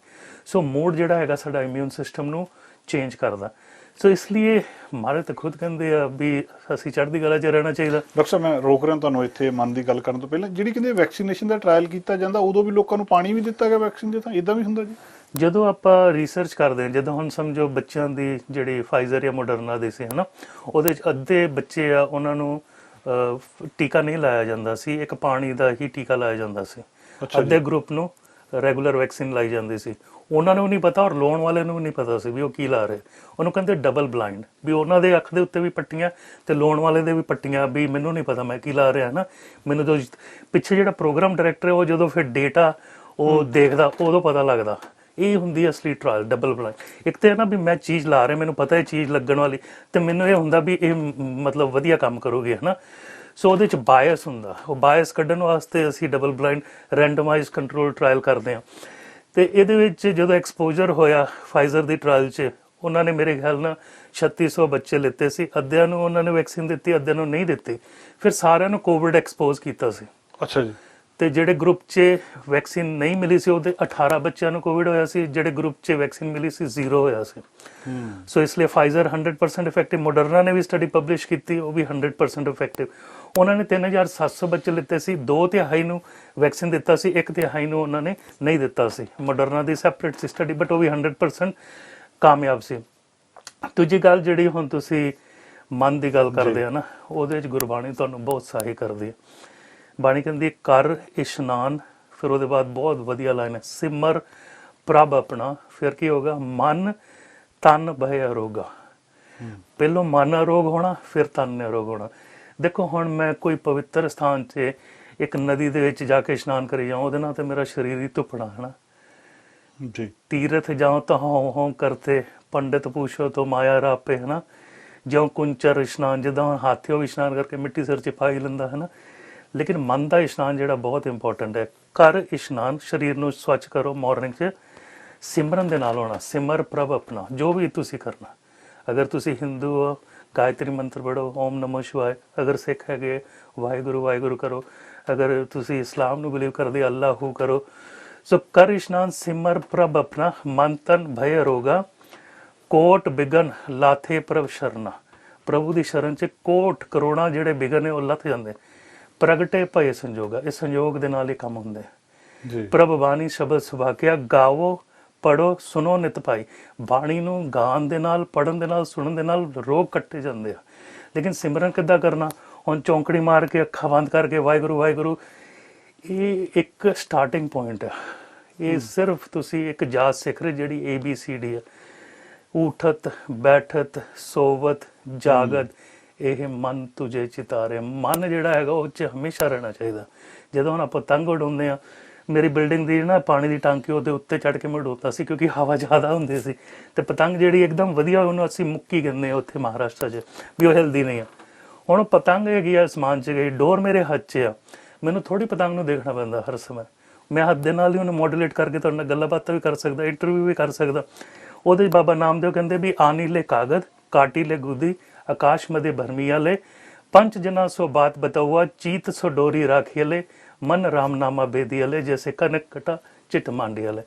ਸੋ ਮੂਡ ਜਿਹੜਾ ਹੈਗਾ ਸਾਡਾ ਇਮਿਊਨ ਸਿਸਟਮ ਨੂੰ ਚੇਂਜ ਕਰਦਾ। ਸੋ ਇਸ ਲਈ ਮਾਰੇ ਤਾਂ ਖੁਦ ਕਹਿੰਦੇ ਆ ਵੀ ਅਸੀਂ ਚੜ੍ਹਦੀ ਕਲਾ 'ਚ ਰਹਿਣਾ ਚਾਹੀਦਾ। ਡਾਕਟਰ ਸਾਹਿਬ ਮੈਂ ਰੋਕ ਰਿਹਾ ਤੁਹਾਨੂੰ ਇੱਥੇ, ਮਨ ਦੀ ਗੱਲ ਕਰਨ ਤੋਂ ਪਹਿਲਾਂ, ਜਿਹੜੀ ਕਹਿੰਦੇ ਵੈਕਸੀਨੇਸ਼ਨ ਦਾ ਟ੍ਰਾਇਲ ਕੀਤਾ ਜਾਂਦਾ ਉਦੋਂ ਵੀ ਲੋਕਾਂ ਨੂੰ ਪਾਣੀ ਵੀ ਦਿੱਤਾ ਗਿਆ ਵੈਕਸੀਨ ਦੇ, ਤਾਂ ਇਦਾਂ ਵੀ ਹੁੰਦਾ ਜੀ? ਜਦੋਂ ਆਪਾਂ ਰਿਸਰਚ ਕਰਦੇ ਹਾਂ, ਜਦੋਂ ਹੁਣ ਸਮਝੋ ਬੱਚਿਆਂ ਦੀ ਜਿਹੜੀ ਫਾਈਜ਼ਰ ਜਾਂ ਮੋਡਰਨਾ ਦੇ ਸੀ ਹਨਾ, ਉਹਦੇ 'ਚ ਅੱਧੇ ਬੱਚੇ ਆ ਉਹਨਾਂ ਨੂੰ ਟੀਕਾ ਨਹੀਂ ਲਾਇਆ ਜਾਂਦਾ ਸੀ, ਇੱਕ ਪਾਣੀ ਦਾ ਹੀ ਟੀਕਾ ਲਾਇਆ ਜਾਂਦਾ ਸੀ। ਅੱਧੇ ਗਰੁੱਪ ਨੂੰ ਰੈਗੂਲਰ ਵੈਕਸੀਨ ਲਾਈ ਜਾਂਦੀ ਸੀ। ਉਹਨਾਂ ਨੂੰ ਨਹੀਂ ਪਤਾ ਔਰ ਲਾਉਣ ਵਾਲੇ ਨੂੰ ਵੀ ਨਹੀਂ ਪਤਾ ਸੀ ਵੀ ਉਹ ਕੀ ਲਾ ਰਹੇ। ਉਹਨੂੰ ਕਹਿੰਦੇ ਡਬਲ ਬਲਾਈਂਡ, ਵੀ ਉਹਨਾਂ ਦੇ ਅੱਖ ਦੇ ਉੱਤੇ ਵੀ ਪੱਟੀਆਂ ਤੇ ਲਾਉਣ ਵਾਲੇ ਦੇ ਵੀ ਪੱਟੀਆਂ, ਵੀ ਮੈਨੂੰ ਨਹੀਂ ਪਤਾ ਮੈਂ ਕੀ ਲਾ ਰਿਹਾ ਨਾ। ਮੈਨੂੰ ਤਾਂ ਪਿੱਛੇ ਜਿਹੜਾ ਪ੍ਰੋਗਰਾਮ ਡਾਇਰੈਕਟਰ ਹੈ ਉਹ ਜਦੋਂ ਫਿਰ ਡੇਟਾ ਉਹ ਦੇਖਦਾ ਉਦੋਂ ਪਤਾ ਲੱਗਦਾ। ਇਹ ਹੁੰਦੀ ਹੈ ਅਸਲੀ ਟ੍ਰਾਇਲ, ਡਬਲ ਬਲਾਈਂਡ। ਇੱਕ ਤਾਂ ਨਾ ਵੀ ਮੈਂ ਚੀਜ਼ ਲਾ ਰਿਹਾ, ਮੈਨੂੰ ਪਤਾ ਇਹ ਚੀਜ਼ ਲੱਗਣ ਵਾਲੀ, ਤੇ ਮੈਨੂੰ ਇਹ ਹੁੰਦਾ ਵੀ ਇਹ ਮਤਲਬ ਵਧੀਆ ਕੰਮ ਕਰੂਗੀ ਹੈ ਨਾ। ਸੋ ਉਹਦੇ 'ਚ ਬਾਇਸ ਹੁੰਦਾ, ਉਹ ਬਾਇਸ ਕੱਢਣ ਵਾਸਤੇ ਅਸੀਂ ਡਬਲ ਬਲਾਈਂਡ ਰੈਂਡਮਾਈਜ਼ ਕੰਟਰੋਲ ਟ੍ਰਾਇਲ ਕਰਦੇ ਹਾਂ। ਤੇ ਇਹਦੇ ਵਿੱਚ ਜਦੋਂ ਐਕਸਪੋਜ਼ਰ ਹੋਇਆ ਫਾਈਜ਼ਰ ਦੀ ਟ੍ਰਾਇਲ 'ਚ, ਉਹਨਾਂ ਨੇ ਮੇਰੇ ਖਿਆਲ ਨਾਲ 3600 ਬੱਚੇ ਲਿੱਤੇ ਸੀ। ਅੱਧਿਆਂ ਨੂੰ ਉਹਨਾਂ ਨੇ ਵੈਕਸੀਨ ਦਿੱਤੀ, ਅੱਧਿਆਂ ਨੂੰ ਨਹੀਂ ਦਿੱਤੀ। ਫਿਰ ਸਾਰਿਆਂ ਨੂੰ ਕੋਵਿਡ ਐਕਸਪੋਜ਼ ਕੀਤਾ ਸੀ। ਅੱਛਾ ਜੀ। ਤੇ ਜਿਹੜੇ ਗਰੁੱਪ 'ਚ ਵੈਕਸੀਨ ਨਹੀਂ ਮਿਲੀ ਸੀ ਉਹਦੇ 18 ਬੱਚਿਆਂ ਨੂੰ ਕੋਵਿਡ ਹੋਇਆ ਸੀ, ਜਿਹੜੇ ਗਰੁੱਪ 'ਚ ਵੈਕਸੀਨ ਮਿਲੀ ਸੀ 0 ਹੋਇਆ ਸੀ। ਸੋ ਇਸ ਲਈ ਫਾਈਜ਼ਰ 100% ਇਫੈਕਟਿਵ, ਮੋਡਰਨਾ ਨੇ ਵੀ ਸਟੱਡੀ ਪਬਲਿਸ਼ ਕੀਤੀ, ਉਹ ਵੀ 100% ਇਫੈਕਟਿਵ। ਉਹਨਾਂ ਨੇ 3700 ਬੱਚੇ ਲਿੱਤੇ ਸੀ, 2/3 ਨੂੰ ਵੈਕਸੀਨ ਦਿੱਤਾ ਸੀ, 1/3 ਨੂੰ ਉਹਨਾਂ ਨੇ ਨਹੀਂ ਦਿੱਤਾ ਸੀ। Moderna the separate C study, but ਉਹ ਵੀ 100% ਕਾਮਯਾਬ ਸੀ। ਦੂਜੀ ਗੱਲ ਜਿਹੜੀ ਹੁਣ ਤੁਸੀਂ ਮਨ ਦੀ ਗੱਲ ਕਰਦੇ ਆ ਨਾ, ਉਹਦੇ 'ਚ ਗੁਰਬਾਣੀ ਤੁਹਾਨੂੰ ਬਹੁਤ ਸਹਾਈ ਕਰਦੀ ਹੈ। ਬਾਣੀ ਕਹਿੰਦੀ ਕਰ ਇਸ਼ਨਾਨ, ਫਿਰ ਉਹਦੇ ਬਾਅਦ ਬਹੁਤ ਵਧੀਆ ਲਾਈਨ ਹੈ, ਸਿਮਰ ਪ੍ਰਭ ਆਪਣਾ। ਫਿਰ ਕੀ ਹੋਗਾ? ਮਨ ਤਨ ਭੈ ਅਰੋਗਾ। ਪਹਿਲੋਂ ਮਨ ਅਰੋਗ ਹੋਣਾ, ਫਿਰ ਤਨ ਅਰੋਗ ਹੋਣਾ। ਦੇਖੋ ਹੁਣ ਮੈਂ ਕੋਈ ਪਵਿੱਤਰ ਸਥਾਨ 'ਚ ਇੱਕ ਨਦੀ ਦੇ ਵਿੱਚ ਜਾ ਕੇ ਇਸ਼ਨਾਨ ਕਰੀ ਜਾਵਾਂ, ਉਹਦੇ ਨਾਲ ਤਾਂ ਮੇਰਾ ਸਰੀਰ ਹੀ ਧੁੱਪਣਾ ਹੈ ਨਾ ਜੀ। ਤੀਰਥ ਜਾਓ ਤਾਂ ਹੋਂ ਹੋਂ ਕਰਤੇ, ਪੰਡਿਤ ਪੁੱਛੋ ਤੋਂ ਮਾਇਆ ਰਾਪੇ ਹੈ ਨਾ। ਜਿਉਂ ਕੁੰਚਰ ਇਸ਼ਨਾਨ, ਜਿੱਦਾਂ ਹੁਣ ਹਾਥੀ ਉਹ ਇਸ਼ਨਾਨ ਕਰਕੇ ਮਿੱਟੀ ਸਿਰ 'ਚ ਪਾਈ ਲੈਂਦਾ ਹੈ ਨਾ। ਲੇਕਿਨ ਮਨ ਦਾ ਇਸ਼ਨਾਨ ਜਿਹੜਾ ਬਹੁਤ ਇੰਪੋਰਟੈਂਟ ਹੈ। ਕਰ ਇਸ਼ਨਾਨ, ਸਰੀਰ ਨੂੰ ਸਵੱਛ ਕਰੋ ਮਾਰਨਿੰਗ 'ਚ, ਸਿਮਰਨ ਦੇ ਨਾਲ ਹੋਣਾ, ਸਿਮਰ ਪ੍ਰਭ ਆਪਣਾ। ਜੋ ਵੀ ਤੁਸੀਂ ਕਰਨਾ, ਅਗਰ ਤੁਸੀਂ ਹਿੰਦੂ ਹੋ ਗਾਇਤਰੀ ਮੰਤਰ ਪੜ੍ਹੋ, ਓਮ ਨਮੋ ਸ਼ਿਵਾਏ। ਅਗਰ ਸਿੱਖ ਹੈਗੇ ਵਾਹਿਗੁਰੂ ਵਾਹਿਗੁਰੂ ਕਰੋ। ਅਗਰ ਤੁਸੀਂ ਇਸਲਾਮ ਨੂੰ ਬਿਲੀਵ ਕਰਦੇ ਅੱਲਾਹੂ ਕਰੋ। ਸੋ ਕਰ ਇਸ਼ਨਾਨ, ਸਿਮਰ ਪ੍ਰਭ ਆਪਣਾ, ਮਨ ਤਨ ਭੈ ਅਰੋਗਾ। ਕੋਟ ਬਿਗਨ ਲਾਥੇ ਪ੍ਰਭ ਸ਼ਰਨਾ। ਪ੍ਰਭੂ ਦੀ ਸ਼ਰਨ 'ਚ ਕੋਟ ਕਰੋੜਾਂ ਜਿਹੜੇ ਬਿਗਨ ਨੇ ਉਹ ਲੱਥ ਜਾਂਦੇ। ਪ੍ਰਗਟੇ ਭਏ ਸੰਜੋਗਾ, ਇਹ ਸੰਯੋਗ ਦੇ ਨਾਲ ਹੀ ਕੰਮ ਹੁੰਦੇ ਜੀ। ਪ੍ਰਭ ਬਾਣੀ ਸ਼ਬਦ ਸੁਭਾਕਿਆ, ਗਾਵੋ ਪੜੋ ਸੁਣੋ ਨਿਤ ਭਾਈ। ਬਾਣੀ ਨੂੰ ਗਾਣ ਦੇ ਨਾਲ, ਪੜਨ ਦੇ ਨਾਲ, ਸੁਣਨ ਦੇ ਨਾਲ ਰੋਗ ਕੱਟੇ ਜਾਂਦੇ ਆ। ਲੇਕਿਨ ਸਿਮਰਨ ਕਿੱਦਾਂ ਕਰਨਾ? ਹੁਣ ਚੌਂਕੜੀ ਮਾਰ ਕੇ ਅੱਖਾਂ ਬੰਦ ਕਰਕੇ ਵਾਹਿਗੁਰੂ ਵਾਹਿਗੁਰੂ, ਇਹ ਇੱਕ ਸਟਾਰਟਿੰਗ ਪੁਆਇੰਟ ਹੈ। ਇਹ ਸਿਰਫ ਤੁਸੀਂ ਇੱਕ ਜਾਤ ਸਿੱਖ ਰਹੇ ਜਿਹੜੀ ABCD ਹੈ। ਉਠਤ ਬੈਠਤ ਸੋਵਤ ਜਾਗਤ, ਇਹ ਮਨ ਤੁਝੇ ਚਿਤਾਰੇ। ਮਨ ਜਿਹੜਾ ਹੈਗਾ ਉਹ 'ਚ ਹਮੇਸ਼ਾ ਰਹਿਣਾ ਚਾਹੀਦਾ। ਜਦੋਂ ਹੁਣ ਆਪਾਂ ਪਤੰਗ ਉਡਾਉਂਦੇ ਆ, ਮੇਰੀ ਬਿਲਡਿੰਗ ਦੀ ਨਾ ਪਾਣੀ ਦੀ ਟਾਂਕੀ ਉਹਦੇ ਉੱਤੇ ਚੜ੍ਹ ਕੇ ਮੈਂ ਉਡਾਉਂਦਾ ਸੀ, ਕਿਉਂਕਿ ਹਵਾ ਜ਼ਿਆਦਾ ਹੁੰਦੀ ਸੀ। ਤੇ ਪਤੰਗ ਜਿਹੜੀ ਇੱਕਦਮ ਵਧੀਆ, ਉਹਨੂੰ ਅਸੀਂ ਮੁੱਕੀ ਕਹਿੰਦੇ ਆ ਉੱਥੇ ਮਹਾਰਾਸ਼ਟਰ 'ਚ, ਵੀ ਉਹ ਹਿਲਦੀ ਨਹੀਂ ਆ। ਹੁਣ ਪਤੰਗ ਹੈਗੀ ਆ ਅਸਮਾਨ 'ਚ ਗਈ, ਡੋਰ ਮੇਰੇ ਹੱਥ 'ਚ ਆ, ਮੈਨੂੰ ਥੋੜੀ ਪਤੰਗ ਨੂੰ ਦੇਖਣਾ ਪੈਂਦਾ ਹਰ ਸਮੇਂ। ਮੈਂ ਹੱਥ ਦੇ ਨਾਲ ਹੀ ਉਹਨੂੰ ਮੋਡੂਲੇਟ ਕਰਕੇ ਤੁਹਾਡੇ ਨਾਲ ਗੱਲਾਂ ਬਾਤਾਂ ਵੀ ਕਰ ਸਕਦਾ, ਇੰਟਰਵਿਊ ਵੀ ਕਰ ਸਕਦਾ। ਉਹਦੇ 'ਚ ਬਾਬਾ ਨਾਮਦੇਵ ਕਹਿੰਦੇ ਵੀ ਆਨੀਲੇ ਕਾਗਦ ਕਾਟੀਲੇ ਗੁਦੀ, ਆਕਾਸ਼ ਮਦੇ ਭਰਮੀਆਲੇ, ਪੰਚ ਜਨਾ ਸੋ ਬਾਤ ਬਤਉਆ, ਚੀਤ ਸੋ ਡੋਰੀ ਰਾਖੀਲੇ, ਮਨ ਰਾਮਨਾਮਾ ਬੇਦੀਆਲੇ, ਜੈਸੇ ਕਨਕ ਕਟਾ ਚਿੱਟ ਮਾਂਡੀਆਲੇ।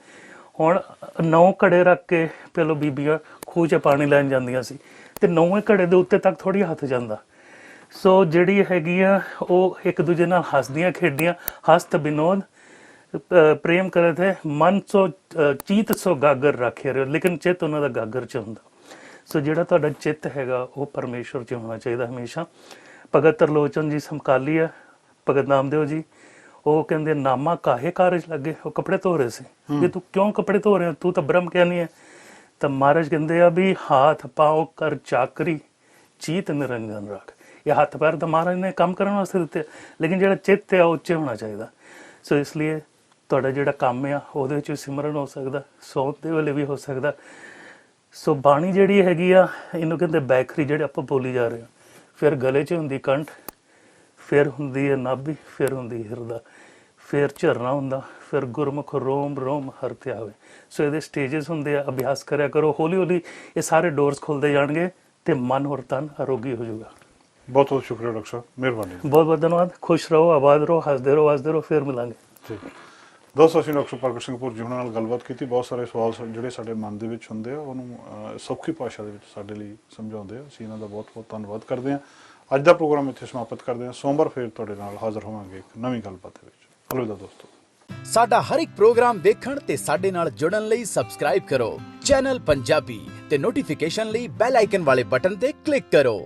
ਹੁਣ 9 ਘੜੇ ਰੱਖ ਕੇ ਪਹਿਲੋਂ ਬੀਬੀਆਂ ਖੂਹ 'ਚ ਪਾਣੀ ਲੈਣ ਜਾਂਦੀਆਂ ਸੀ, ਤੇ 9ਵੇਂ ਘੜੇ ਦੇ ਉੱਤੇ ਤੱਕ ਥੋੜੀ ਹੱਥ ਜਾਂਦਾ। ਸੋ ਜਿਹੜੀ ਹੈਗੀ ਆ ਉਹ ਇੱਕ ਦੂਜੇ ਨਾਲ ਹੱਸਦੀਆਂ ਖੇਡੀਆਂ, ਹਸਤ ਵਿਨੋਦ ਪ੍ਰੇਮ ਕਰੇ ਥੇ, ਮਨ ਸੋ ਚੀਤ ਸੋ ਗਾਗਰ ਰੱਖੇ ਰਹੇ, ਲੇਕਿਨ ਚਿੱਤ ਉਹਨਾਂ ਦਾ ਗਾਗਰ 'ਚ ਹੁੰਦਾ। ਸੋ ਜਿਹੜਾ ਤੁਹਾਡਾ ਚਿੱਤ ਹੈਗਾ ਉਹ ਪਰਮੇਸ਼ਵਰ 'ਚ ਹੋਣਾ ਚਾਹੀਦਾ ਹਮੇਸ਼ਾ। ਭਗਤ ਤਰਲੋਚਨ ਜੀ ਸਮਕਾਲੀ ਆ, ਭਗਤ ਨਾਮਦੇਵ ਜੀ, ਉਹ ਕਹਿੰਦੇ ਨਾਮਾ ਕਾਹੇ ਕਾਰਜ ਲੱਗੇ। ਉਹ ਕੱਪੜੇ ਧੋ ਰਹੇ ਸੀ, ਵੀ ਤੂੰ ਕਿਉਂ ਕੱਪੜੇ ਧੋ ਰਿਹਾ, ਤੂੰ ਤਾਂ ਬ੍ਰਹਮ ਗਿਆਨੀ ਹੈ। ਤਾਂ ਮਹਾਰਾਜ ਕਹਿੰਦੇ ਆ ਵੀ ਹਾਥ ਪਾਓ ਕਰ ਚਾਕਰੀ, ਚੀਤ ਨਿਰੰਜਨ ਰੱਖ। ਇਹ ਹੱਥ ਪੈਰ ਤਾਂ ਮਹਾਰਾਜ ਨੇ ਕੰਮ ਕਰਨ ਵਾਸਤੇ ਦਿੱਤੇ, ਲੇਕਿਨ ਜਿਹੜਾ ਚਿੱਤ ਹੈ ਉਹ ਉੱਚੇ ਹੋਣਾ ਚਾਹੀਦਾ। ਸੋ ਇਸ ਲਈ ਤੁਹਾਡਾ ਜਿਹੜਾ ਕੰਮ ਆ ਉਹਦੇ ਵਿੱਚ ਸਿਮਰਨ ਹੋ ਸਕਦਾ, ਸੌਂਤ ਦੇ ਵੇਲੇ ਵੀ ਹੋ ਸਕਦਾ। ਸੋ ਬਾਣੀ ਜਿਹੜੀ ਹੈਗੀ ਆ, ਇਹਨੂੰ ਕਹਿੰਦੇ ਬੈਖਰੀ, ਜਿਹੜੇ ਆਪਾਂ ਬੋਲੀ ਜਾ ਰਹੇ ਹਾਂ। ਫਿਰ ਗਲੇ 'ਚ ਹੁੰਦੀ ਕੰਠ, ਫਿਰ ਹੁੰਦੀ ਹੈ ਨਾਭੀ, ਫਿਰ ਹੁੰਦੀ ਹਿਰਦਾ, ਫਿਰ ਝਰਨਾ ਹੁੰਦਾ, ਫਿਰ ਗੁਰਮੁਖ ਰੋਮ ਰੋਮ ਹਰ ਧਿਆਵੇ। ਸੋ ਇਹਦੇ ਸਟੇਜਸ ਹੁੰਦੇ ਆ, ਅਭਿਆਸ ਕਰਿਆ ਕਰੋ। ਹੌਲੀ ਹੌਲੀ ਇਹ ਸਾਰੇ ਡੋਰਸ ਖੁੱਲਦੇ ਜਾਣਗੇ ਤੇ ਮਨ ਹੋਰ ਤਨ ਆਰੋਗੀ ਹੋ ਜਾਊਗਾ। ਬਹੁਤ ਬਹੁਤ ਸ਼ੁਕਰੀਆ ਡਾਕਟਰ ਸਾਹਿਬ, ਮਿਹਰਬਾਨੀ। ਬਹੁਤ ਬਹੁਤ ਧੰਨਵਾਦ। ਖੁਸ਼ ਰਹੋ, ਆਬਾਦ ਰਹੋ, ਹੱਸਦੇ ਰਹੋ, ਵਸਦੇ ਰਹੋ। ਫਿਰ ਮਿਲਾਂਗੇ ਜੀ। ਦੋਸਤੋ ਅਸੀਂ ਡਾਕਟਰ ਪ੍ਰਗਟ ਸਿੰਘ ਭੁਰ ਜੀ ਹੁਣਾਂ ਨਾਲ ਗੱਲਬਾਤ ਕੀਤੀ। ਬਹੁਤ ਸਾਰੇ ਸਵਾਲ ਜਿਹੜੇ ਸਾਡੇ ਮਨ ਦੇ ਵਿੱਚ ਹੁੰਦੇ ਆ ਉਹਨੂੰ ਸੌਖੀ ਭਾਸ਼ਾ ਦੇ ਵਿੱਚ ਸਾਡੇ ਲਈ ਸਮਝਾਉਂਦੇ ਆ। ਅਸੀਂ ਇਹਨਾਂ ਦਾ ਬਹੁਤ ਬਹੁਤ ਧੰਨਵਾਦ ਕਰਦੇ ਹਾਂ। ਅੱਜ ਦਾ ਪ੍ਰੋਗਰਾਮ ਇੱਥੇ ਸਮਾਪਤ ਕਰਦੇ ਹਾਂ। ਸੋਮਵਾਰ ਫਿਰ ਤੁਹਾਡੇ ਨਾਲ ਹਾਜ਼ਰ ਹੋਵਾਂਗੇ ਇੱਕ ਨਵੀਂ ਗੱਲਬਾਤ ਦੇ ਵਿੱਚ। ਅਲਵਿਦਾ ਦੋਸਤੋ। ਸਾਡਾ ਹਰ ਇੱਕ ਪ੍ਰੋਗਰਾਮ ਦੇਖਣ ਤੇ ਸਾਡੇ ਨਾਲ ਜੁੜਨ ਲਈ ਸਬਸਕ੍ਰਾਈਬ ਕਰੋ ਚੈਨਲ ਪੰਜਾਬੀ ਤੇ ਨੋਟੀਫਿਕੇਸ਼ਨ ਲਈ ਬੈਲ ਆਈਕਨ ਵਾਲੇ ਬਟਨ ਤੇ ਕਲਿੱਕ ਕਰੋ।